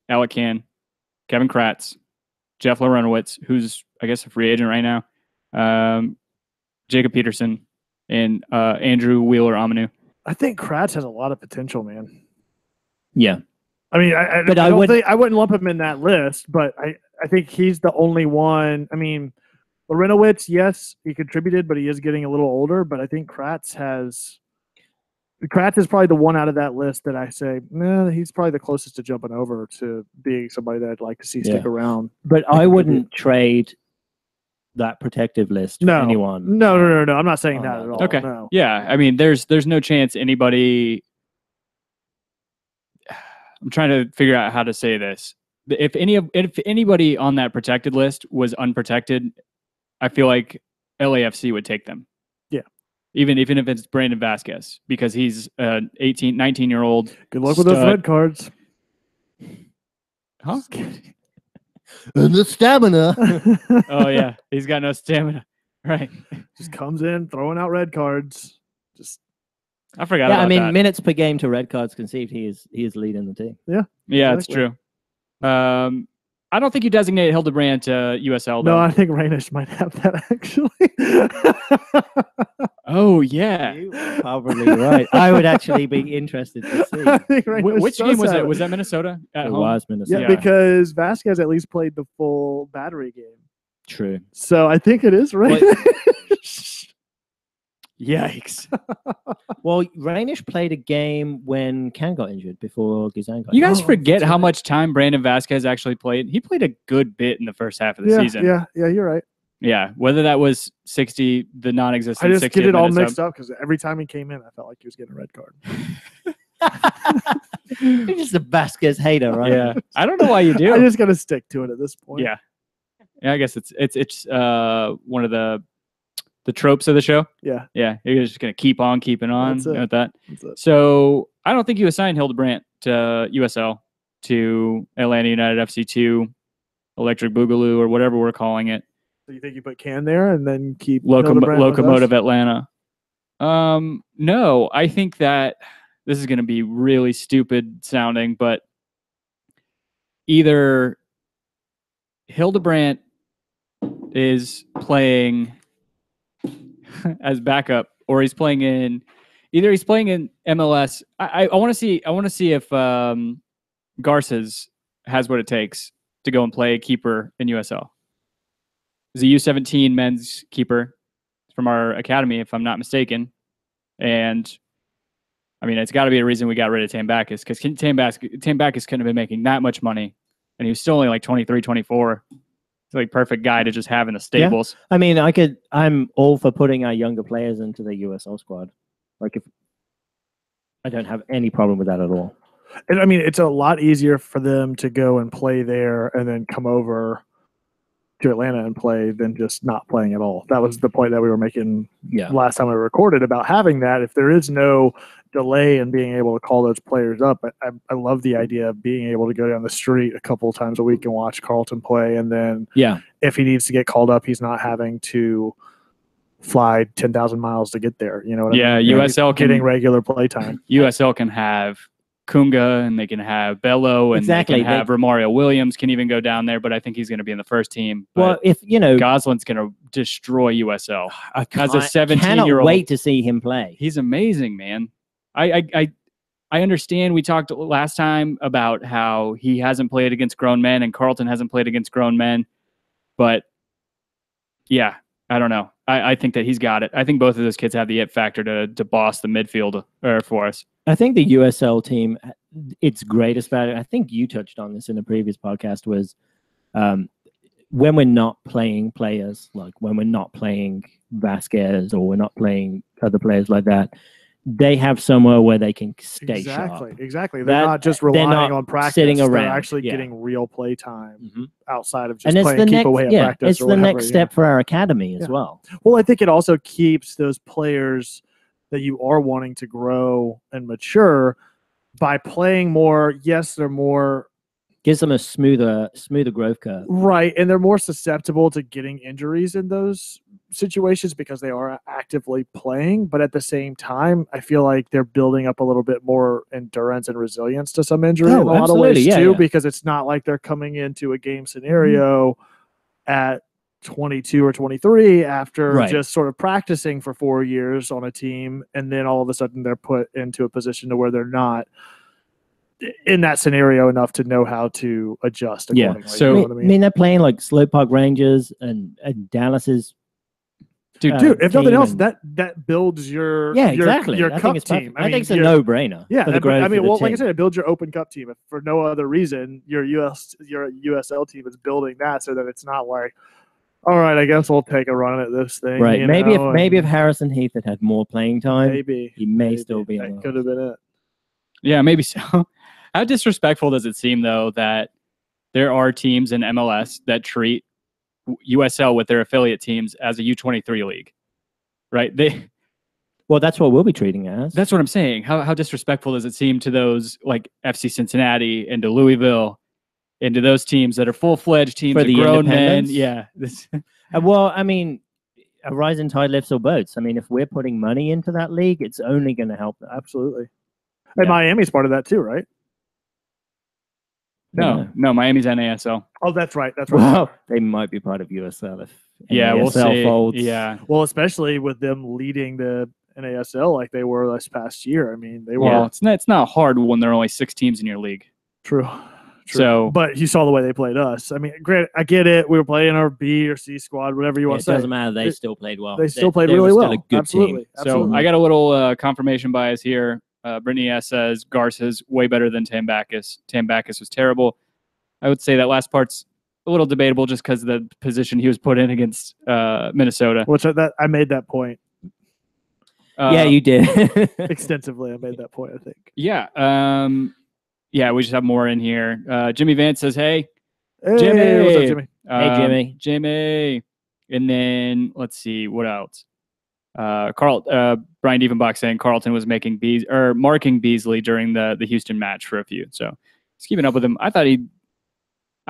Alec Can, Kevin Kratz, Jeff Lorenowitz, who's, I guess, a free agent right now, Jacob Peterson, and Andrew Wheeler-Amanu. I think Kratz has a lot of potential, man. Yeah. I mean, I wouldn't lump him in that list, but I think he's the only one. I mean, Lorenowitz, yes, he contributed, but he is getting a little older. But I think Kratz is probably the one out of that list that I say, nah, he's probably the closest to jumping over to being somebody that I'd like to see stick around. But I wouldn't trade that protective list for anyone. No. I'm not saying that at all. Okay. No. Yeah. I mean, there's no chance anybody. I'm trying to figure out how to say this. If anybody on that protected list was unprotected, I feel like LAFC would take them. Yeah. Even if it's Brandon Vasquez, because he's an 19-year-old. Good luck with those red cards. Huh? And the stamina. Oh, yeah. He's got no stamina. Right. Just comes in, throwing out red cards. I forgot about that. Minutes per game to red cards conceded, he is leading the team. Yeah. Yeah, it's true. I don't think you designate Hildebrandt to USL, though. No, I think Reynish might have that, actually. Oh, yeah. You're probably right. I would actually be interested to see. Which game was it? Was that Minnesota? It was Minnesota. Yeah, because Vasquez at least played the full battery game. True. So I think it is Reynish. Yikes. Well, Reynish played a game when Can got injured before Guzan got You guys forget how much time Brandon Vasquez actually played. He played a good bit in the first half of the season. Yeah, you're right. Yeah, whether that was 60, the non-existent. I just get it all mixed up because every time he came in, I felt like he was getting a red card. You're just a Vasquez hater, right? Yeah, I don't know why you do. I just got to stick to it at this point. Yeah, I guess it's one of the tropes of the show. Yeah. You're just gonna keep on keeping on with that. That's it. So I don't think you assigned Hildebrandt to USL, to Atlanta United FC2, Electric Boogaloo, or whatever we're calling it. So you think you put Can there and then keep Locomotive Atlanta? No, I think that this is going to be really stupid sounding, but either Hildebrandt is playing as backup, or he's playing in MLS. I want to see if Garces has what it takes to go and play keeper in USL. He's a U17 men's keeper from our academy, if I'm not mistaken. And I mean, it's got to be a reason we got rid of Tambakis, because Tambakis couldn't have been making that much money, and he was still only like 23, 24. He's like perfect guy to just have in the stables. Yeah. I mean, I'm all for putting our younger players into the USL squad. Like, if I don't have any problem with that at all. And I mean, it's a lot easier for them to go and play there and then come over to Atlanta and play than just not playing at all. That was the point that we were making last time we recorded about having that. If there is no delay in being able to call those players up, I love the idea of being able to go down the street a couple of times a week and watch Carlton play. And then if he needs to get called up, he's not having to fly 10,000 miles to get there. You know what I mean? USL getting regular play time. USL can have Kunga, and they can have Bello, and they can have Romario Williams can even go down there, but I think he's going to be in the first team. Well, if Goslin's going to destroy USL as a 17-year-old. Cannot wait to see him play. He's amazing, man. I understand. We talked last time about how he hasn't played against grown men, and Carlton hasn't played against grown men, but yeah, I don't know. I think that he's got it. I think both of those kids have the it factor to boss the midfield for us. I think the USL team, its greatest value, I think you touched on this in a previous podcast, was when we're not playing players, like when we're not playing Vasquez or we're not playing other players like that, they have somewhere where they can stay sharp. Exactly. They're not just relying on practice. Sitting around. They're actually getting real play time outside of just and playing keep away at practice. It's the next step for our academy as well. Well, I think it also keeps those players that you are wanting to grow and mature by playing more. Yes, they're more. Gives them a smoother growth curve. Right, and they're more susceptible to getting injuries in those situations because they are actively playing. But at the same time, I feel like they're building up a little bit more endurance and resilience to some injury in a lot of ways too, because it's not like they're coming into a game scenario at 22 or 23 after just sort of practicing for 4 years on a team, and then all of a sudden they're put into a position to where they're not in that scenario enough to know how to adjust accordingly. So you know what I mean, they're playing like Slow Park Rangers and Dallas's. Dude, if nothing else, that builds your your cup team. I think it's a no-brainer. Yeah, for the growth I mean, of the like I team. said, it builds your open cup team. If for no other reason, your USL team is building that so that it's not like, all right, I guess we'll take a run at this thing. Right. you Maybe know, if Harrison Heath had had more playing time, he may still be on. That could have been it. Yeah, maybe so. How disrespectful does it seem, though, that there are teams in MLS that treat USL with their affiliate teams as a U23 league, right? Well, that's what we'll be treating it as. That's what I'm saying. How disrespectful does it seem to those like FC Cincinnati and to Louisville and to those teams that are full-fledged teams of grown men? Yeah. Well, I mean, a rising tide lifts all boats. I mean, if we're putting money into that league, it's only going to help them. Absolutely. And Miami's part of that too, right? No, Miami's NASL. Oh, that's right. Well, they might be part of USL if we'll see. folds. Yeah. Well, especially with them leading the NASL like they were this past year. I mean, they were. Well, it's not hard when there are only 6 teams in your league. True. So, but you saw the way they played us. I mean, great. I get it. We were playing our B or C squad, whatever you want to say. It doesn't matter. They still played well. They still played really well. A good Absolutely. team. So I got a little confirmation bias here. Brittany S says Garza's way better than Tambakis. Tambakis was terrible. I would say that last part's a little debatable just because of the position he was put in against Minnesota. Which I made that point. Yeah, you did. Extensively, I made that point, I think. Yeah. Yeah, we just have more in here. Jimmy Vance says, hey, Jimmy. What's up, Jimmy? Hey, Jimmy. Jimmy. And then let's see, what else? Brian Diefenbach saying Carlton was marking Beasley during the Houston match for a few. So he's keeping up with him. I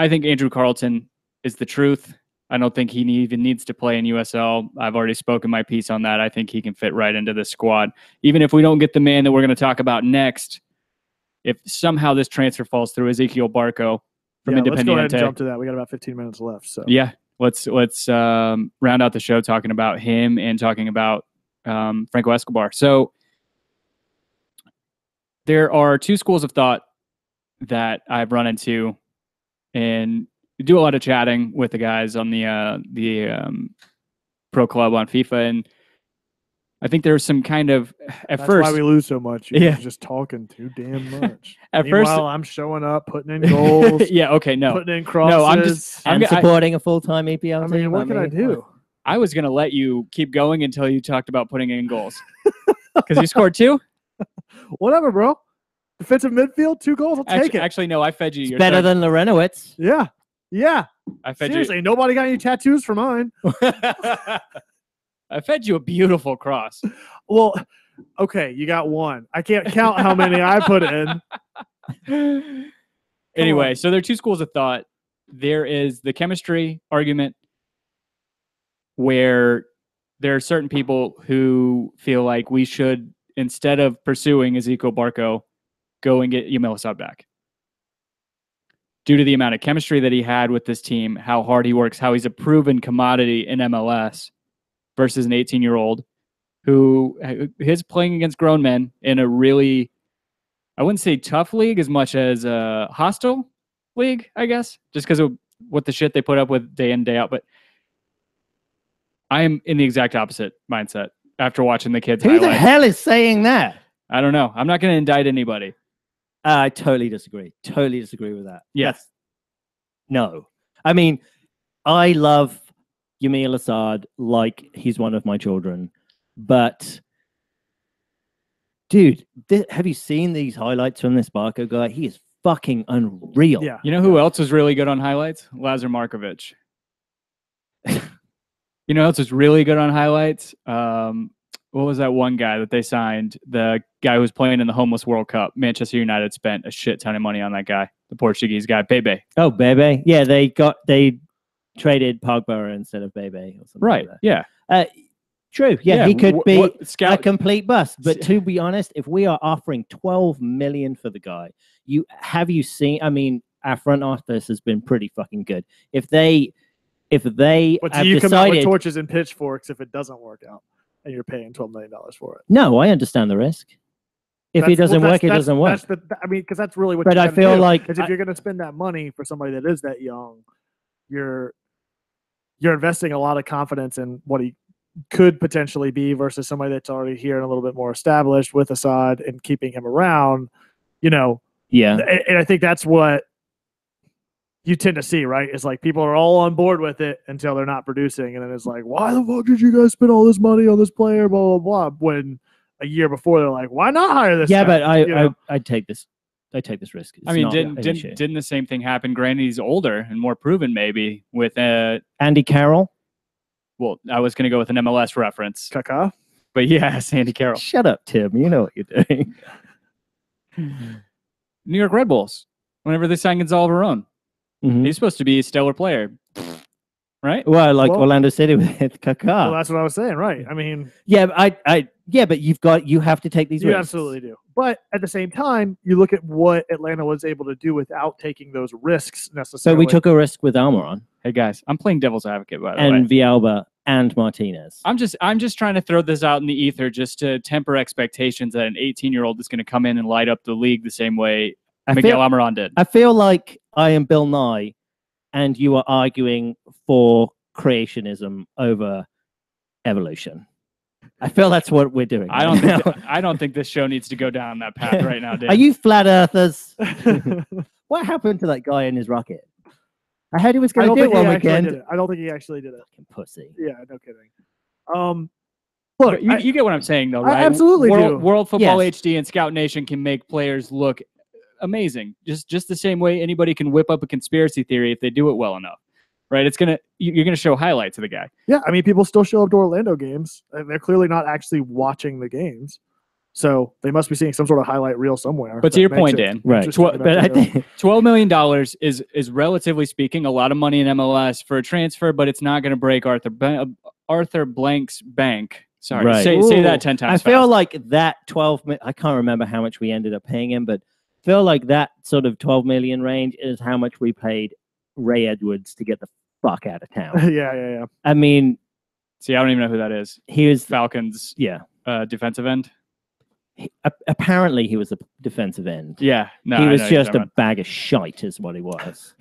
think Andrew Carlton is the truth. I don't think he even needs to play in USL. I've already spoken my piece on that. I think he can fit right into this squad. Even if we don't get the man that we're going to talk about next, if somehow this transfer falls through, Ezekiel Barco from Independiente. Let's go ahead and jump to that. We got about 15 minutes left. So yeah, let's round out the show talking about him and talking about Franco Escobar. So there are 2 schools of thought that I've run into, and do a lot of chatting with the guys on the pro club on FIFA, and I think there's some kind of That's why we lose so much. You're just talking too damn much. Meanwhile, I'm showing up, putting in goals. Yeah, okay, no, putting in crosses. I'm supporting a full-time EPL. I mean, what can I do? I was gonna let you keep going until you talked about putting in goals because you scored 2. Whatever, bro. Defensive midfield, 2 goals. I'll take it. Actually, no, I fed you. It's better than Lorenowitz. Yeah. I fed Seriously, nobody got any tattoos for mine. I fed you a beautiful cross. Well, okay, you got 1. I can't count how many I put in. Anyway, so there are 2 schools of thought. There is the chemistry argument where there are certain people who feel like we should, instead of pursuing Ezekiel Barco, go and get Yamil Assad back. Due to the amount of chemistry that he had with this team, how hard he works, how he's a proven commodity in MLS versus an 18-year-old who is playing against grown men in a really, I wouldn't say tough league as much as a hostile league, I guess, just because of what the shit they put up with day in, day out. But I am in the exact opposite mindset after watching the kids. Who the hell is saying that? I don't know. I'm not going to indict anybody. I totally disagree. Totally disagree with that. Yes. No. I mean, I love Yamil Assad like he's one of my children, but Dude, have you seen these highlights from this Barco guy? He is fucking unreal. Yeah. You know who else was really good on highlights? Lazar Markovic. You know who else was really good on highlights? What was that one guy that they signed? The guy who was playing in the Homeless World Cup. Manchester United spent a shit ton of money on that guy. The Portuguese guy, Bebe. Oh, Bebe. Yeah, they traded Pogba instead of Bebe or something. Right. Like Yeah. that. True. Yeah, he could be a complete bust. But to be honest, if we are offering $12 million for the guy, have you seen? I mean, our front office has been pretty fucking good. If they But have you come out with decided, torches and pitchforks if it doesn't work out, and you're paying $12 million for it. no, I understand the risk. If it doesn't work, it doesn't work. I mean, because that's really what. But I feel like if you're going to spend that money for somebody that is that young, you're investing a lot of confidence in what he could potentially be versus somebody that's already here and a little bit more established with Assad and keeping him around. Yeah, and I think that's what you tend to see, right? It's like people are all on board with it until they're not producing, and then it's like, why the fuck did you guys spend all this money on this player? Blah blah blah. When a year before they're like, why not hire this? Yeah, guy? but I take this. I take this risk. I mean, didn't the same thing happen? Granted, he's older and more proven, maybe with Andy Carroll. Well, I was going to go with an MLS reference, Kaká. but yes, Andy Carroll. Shut up, Tim. You know what you're doing. New York Red Bulls. Whenever they sign Gonzalo Varone. Mm-hmm. He's supposed to be a stellar player, right? Well, Orlando City with Kaká. Well, that's what I was saying, right? I mean, yeah, but you have to take these you risks. absolutely do. But at the same time, you look at what Atlanta was able to do without taking those risks necessarily. So we took a risk with Almiron. Hey guys, I'm playing devil's advocate by the way. And Villalba and Martinez. I'm just trying to throw this out in the ether just to temper expectations that an 18-year-old is going to come in and light up the league the same way Miguel Almiron did. I feel like I am Bill Nye, and you are arguing for creationism over evolution. I feel that's what we're doing. I don't think this show needs to go down that path right now, dude. Are you flat earthers? What happened to that guy in his rocket? I heard he was going to do it one weekend. I don't think he actually did it. Fucking pussy. Yeah, no kidding. Look, you get what I'm saying, though, right? I absolutely do. World Football HD and Scout Nation can make players look amazing, just the same way anybody can whip up a conspiracy theory if they do it well enough, right? You're gonna show highlights of the guy. Yeah, I mean, people still show up to Orlando games, and they're clearly not actually watching the games, so they must be seeing some sort of highlight reel somewhere. But to your point, Dan, right? But I think $12 million is relatively speaking a lot of money in MLS for a transfer, but it's not going to break Arthur Blank's bank. Sorry, right. say that 10 times. I feel like that 12. I can't remember how much we ended up paying him, but feel like that sort of 12 million range is how much we paid Ray Edwards to get the fuck out of town. Yeah. I mean, see, I don't even know who that is. He was Falcons. Yeah, defensive end. Apparently, he was a defensive end. Yeah, no, he was just a bag of shite, is what he was.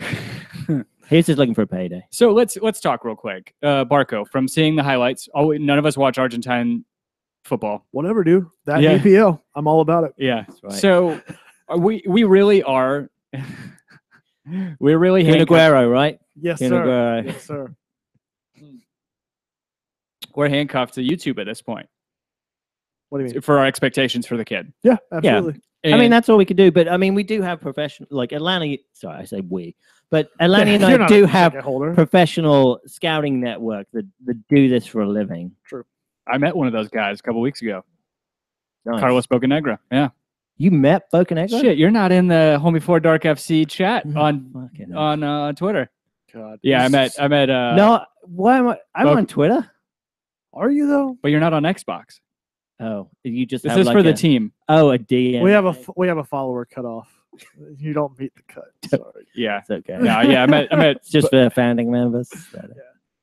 He was just looking for a payday. So let's talk real quick. Barco, from seeing the highlights, none of us watch Argentine football. Whatever, dude. That EPL, I'm all about it. Yeah. Right. So we really are. We're really Aguero, right? Yes, sir. Aguero. Yes, sir. We're handcuffed to YouTube at this point. What do you mean? For our expectations for the kid. Yeah, absolutely. Yeah. I mean, that's all we could do. But I mean, we do have professional, like Atlanta. Sorry, I say we, but Atlanta and I do have professional scouting network that do this for a living. True. I met one of those guys a couple weeks ago. Nice. Carlos Bocanegra. Yeah. You met Bocanegra? Shit, you're not in the Home Before Dark FC chat on Twitter. God. Yeah, I met. No, why am I? I'm on Twitter. Are you though? But you're not on Xbox. Oh, you just. This is for the team. Oh, a DM. We have a follower cut off. You don't meet the cut. Sorry. Yeah, it's okay. No, yeah, I met. It's just for founding members. Yeah,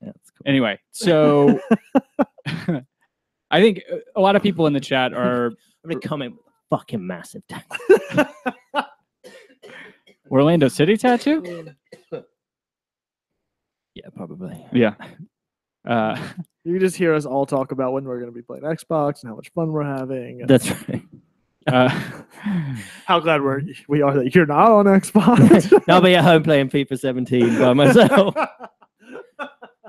that's cool. Anyway, so I think a lot of people in the chat are. I'm gonna comment with a fucking massive Orlando City tattoo. Yeah, probably. Yeah. You just hear us all talk about when we're going to be playing Xbox and how much fun we're having. That's right. How glad we are that you're not on Xbox. I'll be at home playing FIFA 17 by myself.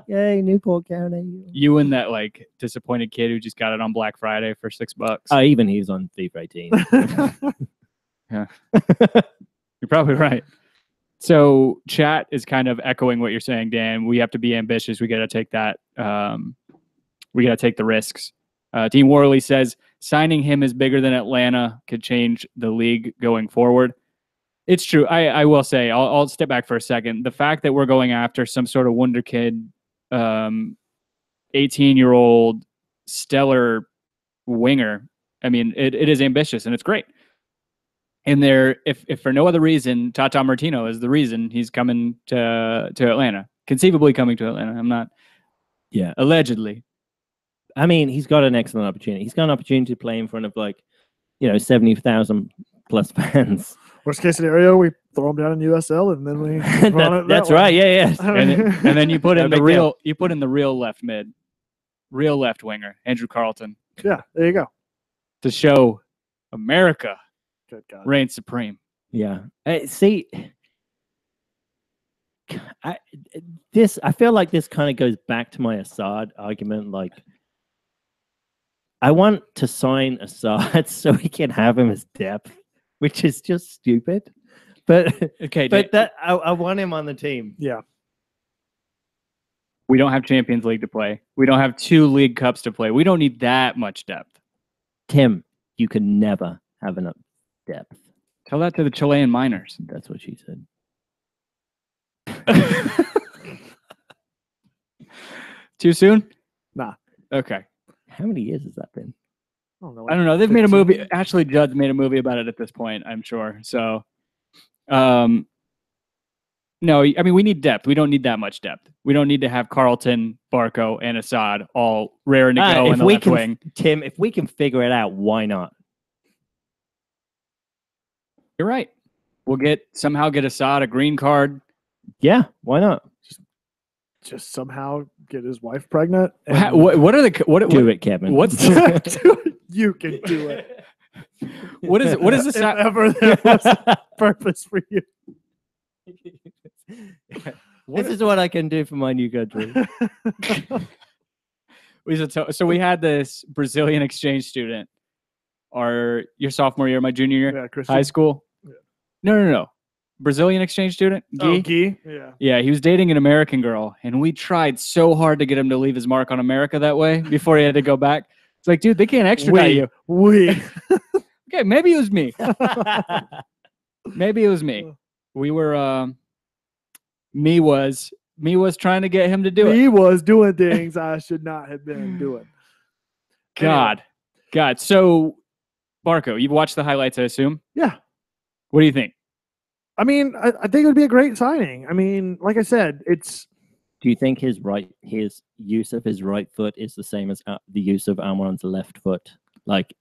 Yay, Newport County. You and that like disappointed kid who just got it on Black Friday for $6. Oh, even he's on FIFA 18. Yeah, you're probably right. So chat is kind of echoing what you're saying, Dan. We have to be ambitious. We got to take that. We got to take the risks. Dean Worley says signing him is bigger than Atlanta could change the league going forward. It's true. I will say, I'll step back for a second. The fact that we're going after some sort of wonder kid, 18-year-old stellar winger, I mean, it is ambitious and it's great. And there, if for no other reason, Tata Martino is the reason he's coming to Atlanta, conceivably coming to Atlanta. I'm not, allegedly. I mean, he's got an excellent opportunity. He's got an opportunity to play in front of 70,000 plus fans. Worst case scenario, we throw him down in USL and then we. That's right. Yeah. And then you put in the real, left mid, real left winger, Andrew Carlton. Yeah, there you go. To show America. Good God. Reign supreme. Yeah. See, I feel like this kind of goes back to my Assad argument. Like, I want to sign Assad so we can have him as depth, which is just stupid. But okay, but I want him on the team. Yeah. We don't have Champions League to play. We don't have 2 League Cups to play. We don't need that much depth. Tim, you can never have enough depth. Tell that to the Chilean miners. That's what she said. Too soon? Nah. Okay. How many years has that been? I don't know. I don't know. They've made a movie. Ashley Judd's made a movie about it at this point, I'm sure. So, no, I mean, we need depth. We don't need that much depth. We don't need to have Carlton, Barco, and Assad all raring to go in the left wing. Tim, if we can figure it out, why not? You're right. We'll somehow get Assad a green card. Yeah, why not? Just somehow get his wife pregnant. What are the do it, Kevin? What's you can do it. What is it? What is this? If ever there was a purpose for you. This is what I can do for my new country. So we had this Brazilian exchange student, your sophomore year, my junior year, high school. Yeah. No. Brazilian exchange student, Guy. Guy? Yeah. Yeah, he was dating an American girl, and we tried so hard to get him to leave his mark on America that way before he had to go back. It's like, dude, they can't extradite you. Okay, maybe it was me. Maybe it was me. We were, me was trying to get him to do it. He was doing things I should not have been doing. God. So, Barco, you've watched the highlights, I assume? Yeah. What do you think? I mean, I think it would be a great signing. I mean, like I said, it's. Do you think his use of his right foot is the same as the use of Almiron's left foot? Like,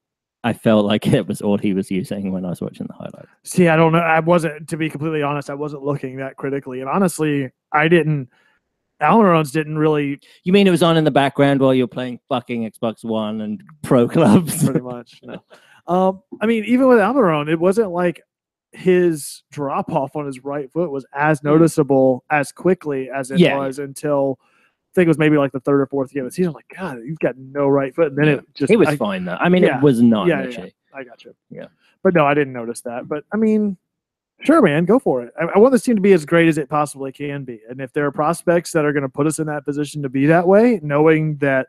I felt like it was all he was using when I was watching the highlights. See, I don't know. I wasn't, to be completely honest, I wasn't looking that critically. And honestly, Almiron's didn't really. You mean it was on in the background while you're playing fucking Xbox One and pro clubs? Pretty much, no. I mean, even with Almiron, it wasn't like his drop off on his right foot was as noticeable as quickly as it was until I think it was maybe like the 3rd or 4th game of the season. I'm like, God, you've got no right foot. And then it was fine though. I mean, it was not an issue. I got you. Yeah. But no, I didn't notice that. But I mean, sure, man, go for it. I want this team to be as great as it possibly can be. And if there are prospects that are going to put us in that position to be that way, knowing that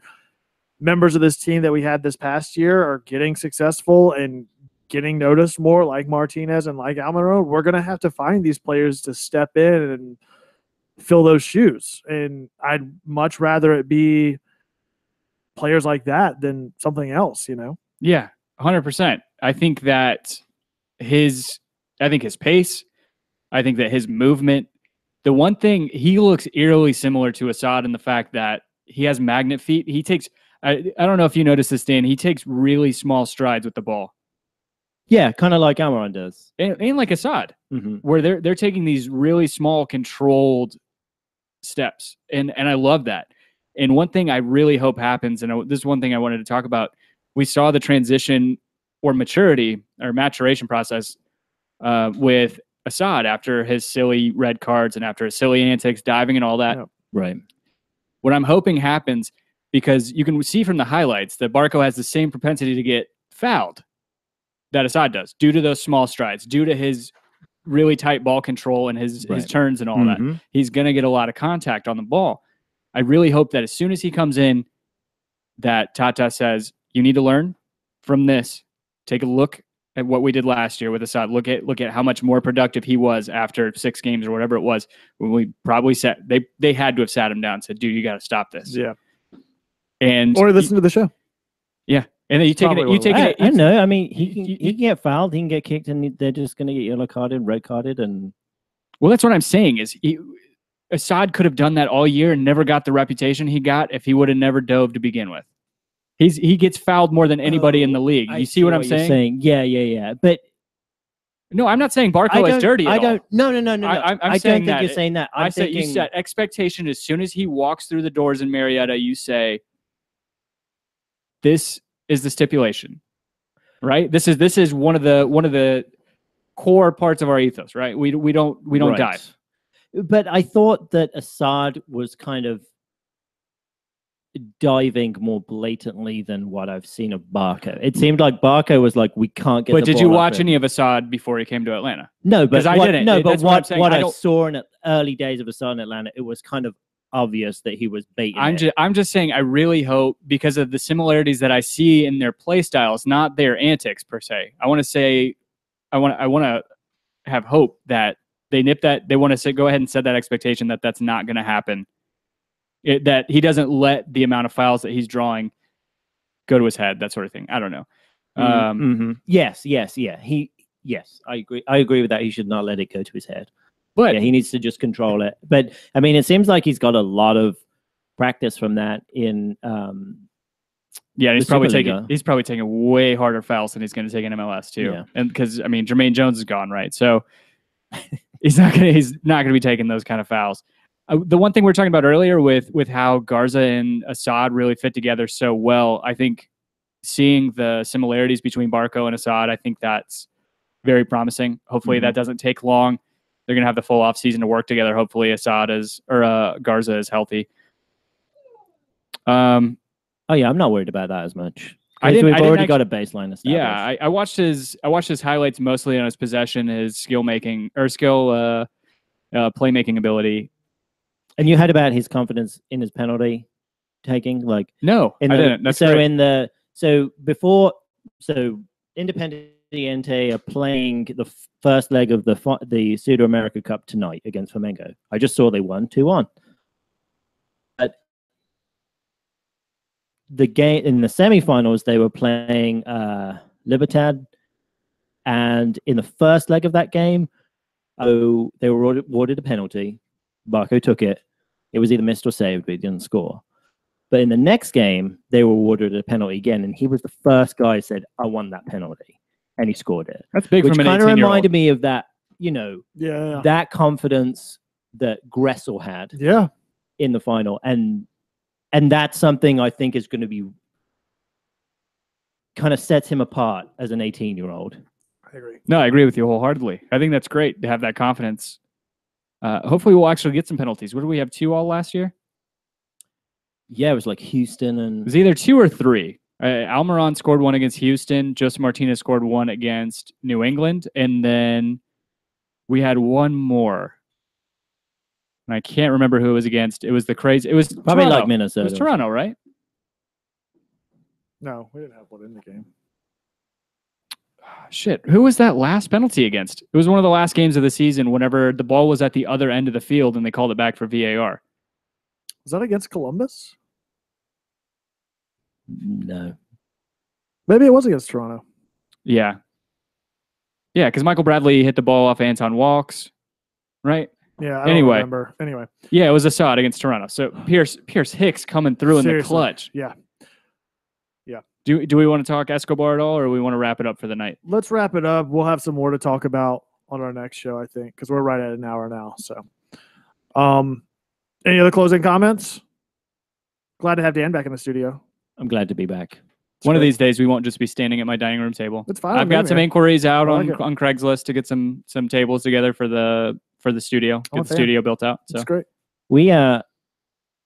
members of this team that we had this past year are getting successful and getting noticed more, like Martinez and like Almiron, we're going to have to find these players to step in and fill those shoes. And I'd much rather it be players like that than something else, you know? Yeah, 100%. I think that his pace, I think that his movement, the one thing, he looks eerily similar to Assad in the fact that he has magnet feet. He takes, I don't know if you noticed this, Dan, he takes really small strides with the ball. Yeah, kind of like Almiron does. And like Assad, where they're taking these really small, controlled steps. And I love that. And one thing I really hope happens, and this is one thing I wanted to talk about, we saw the transition or maturation process with Assad after his silly red cards and after his silly antics, diving and all that. Yeah. Right. What I'm hoping happens, because you can see from the highlights that Barco has the same propensity to get fouled that Assad does, due to those small strides, due to his really tight ball control and his turns and all that. He's going to get a lot of contact on the ball. I really hope that as soon as he comes in, that Tata says, you need to learn from this. Take a look at what we did last year with Assad. Look at how much more productive he was after 6 games or whatever it was, when we probably they had to have sat him down and said, dude, you got to stop this. Yeah. Or listen to the show. Yeah. And then you take it. I know. I mean, he can get fouled, he can get kicked, and they're just going to get yellow carded, red carded, and. Well, that's what I'm saying is Assad could have done that all year and never got the reputation he got if he would have never dove to begin with. He gets fouled more than anybody in the league. You see what I'm saying? Yeah. But no, I'm not saying Barco is dirty. No. I don't think you're saying that. I say you set expectation as soon as he walks through the doors in Marietta. You say, this is the stipulation, right? This is one of the core parts of our ethos, right? We don't dive. But I thought that Assad was kind of diving more blatantly than what I've seen of Barco. It seemed like Barco was like, we can't get. But did you watch any of Assad before he came to Atlanta? No, but I didn't. No, but what I don't... saw in the early days of Assad in Atlanta, it was kind of obvious that he was baiting. I'm just saying, I really hope, because of the similarities that I see in their play styles, not their antics per se. I want to have hope that they nip that. They want to go ahead and set that expectation that that's not going to happen. That he doesn't let the amount of fouls that he's drawing go to his head, that sort of thing. I don't know. Yes. I agree with that. He should not let it go to his head. But he needs to just control it. But I mean, it seems like he's got a lot of practice from that in. He's probably taking way harder fouls than he's going to take in MLS too. Yeah. And because I mean, Jermaine Jones is gone, right? So he's not going to be taking those kind of fouls. The one thing we were talking about earlier with how Garza and Assad really fit together so well, I think seeing the similarities between Barco and Assad, I think that's very promising. Hopefully that doesn't take long. They're going to have the full off season to work together. Hopefully Garza is healthy. I'm not worried about that as much. We've already got a baseline established. Yeah, I watched his highlights mostly on his possession, his playmaking ability. And you heard about his confidence in his penalty taking, like no, I didn't. That's so great. Independiente are playing the first leg of the Pseudo America Cup tonight against Flamengo. I just saw they won 2-1. But the game in the semifinals, they were playing Libertad, and in the first leg of that game, they were awarded a penalty. Barco took it. It was either missed or saved, but he didn't score. But in the next game, they were awarded a penalty again, and he was the first guy who said, I won that penalty. And he scored it. That's big which from an 18-year-old. Which kind of reminded me of that, that confidence that Gressel had in the final. And that's something I think is going to be kind of sets him apart as an 18-year-old. I agree. No, I agree with you wholeheartedly. I think that's great to have that confidence. Hopefully we'll actually get some penalties. What did we have, 2 all last year? Yeah, it was like Houston and... It was either 2 or 3. Almiron scored 1 against Houston. Joseph Martinez scored 1 against New England. And then we had 1 more. And I can't remember who it was against. It was probably Toronto. Like Minnesota. It was Toronto, right? No, we didn't have one in the game. Shit, who was that last penalty against? It was one of the last games of the season whenever the ball was at the other end of the field and they called it back for VAR. Was that against Columbus? No. Maybe it was against Toronto. Yeah. Yeah, because Michael Bradley hit the ball off Anton Walks, right? Yeah, I don't remember. Anyway. Yeah, it was Assad against Toronto. So Pierce Hicks coming through in the clutch. Yeah. Do we want to talk Escobar at all, or do we want to wrap it up for the night? Let's wrap it up. We'll have some more to talk about on our next show, I think, because we're right at an hour now. So, any other closing comments? Glad to have Dan back in the studio. I'm glad to be back. One of these days, we won't just be standing at my dining room table. It's fine. I've got some inquiries out on Craigslist to get some tables together for the studio. Get the studio built out. So. That's great. We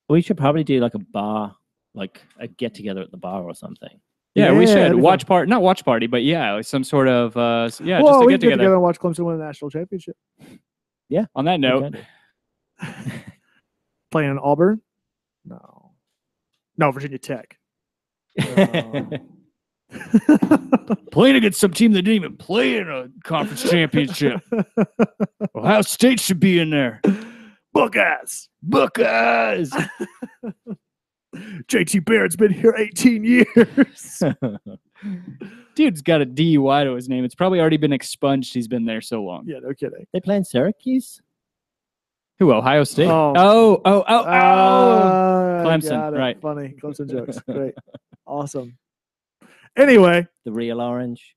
We should probably do like a bar, like a get together at the bar or something. Yeah, we should that'd be watch party, not watch party, but yeah, some sort of Well, just a we get can get together together. and watch Clemson win the national championship. Yeah. On that note, Playing in Auburn? No, Virginia Tech. playing against some team that didn't even play in a conference championship. Ohio State should be in there. Buckeyes. JT Barrett's been here 18 years. Dude's got a DUI to his name. It's probably already been expunged. He's been there so long. Yeah, no kidding. They play in Syracuse? Who? Ohio State? Oh. Clemson, got it. right. Funny. Clemson jokes. Great. Awesome. Anyway, The real orange.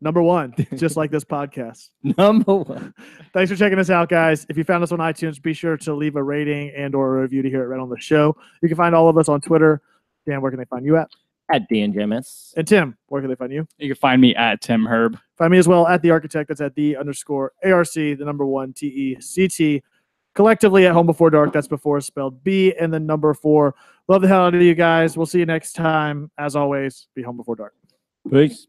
number one, just like this podcast. Number one. Thanks for checking us out, guys. If you found us on iTunes, be sure to leave a rating and or a review to hear it right on the show. You can find all of us on Twitter. Dan, where can they find you at? At DNJMS. And Tim, where can they find you? You can find me at Tim Herb. Find me as well at The Architect. That's at _ARC, the number 1 TECT. Collectively at Home Before Dark. That's before spelled B and the number 4. Love the hell out of you guys. We'll see you next time. As always, be home before dark. Peace.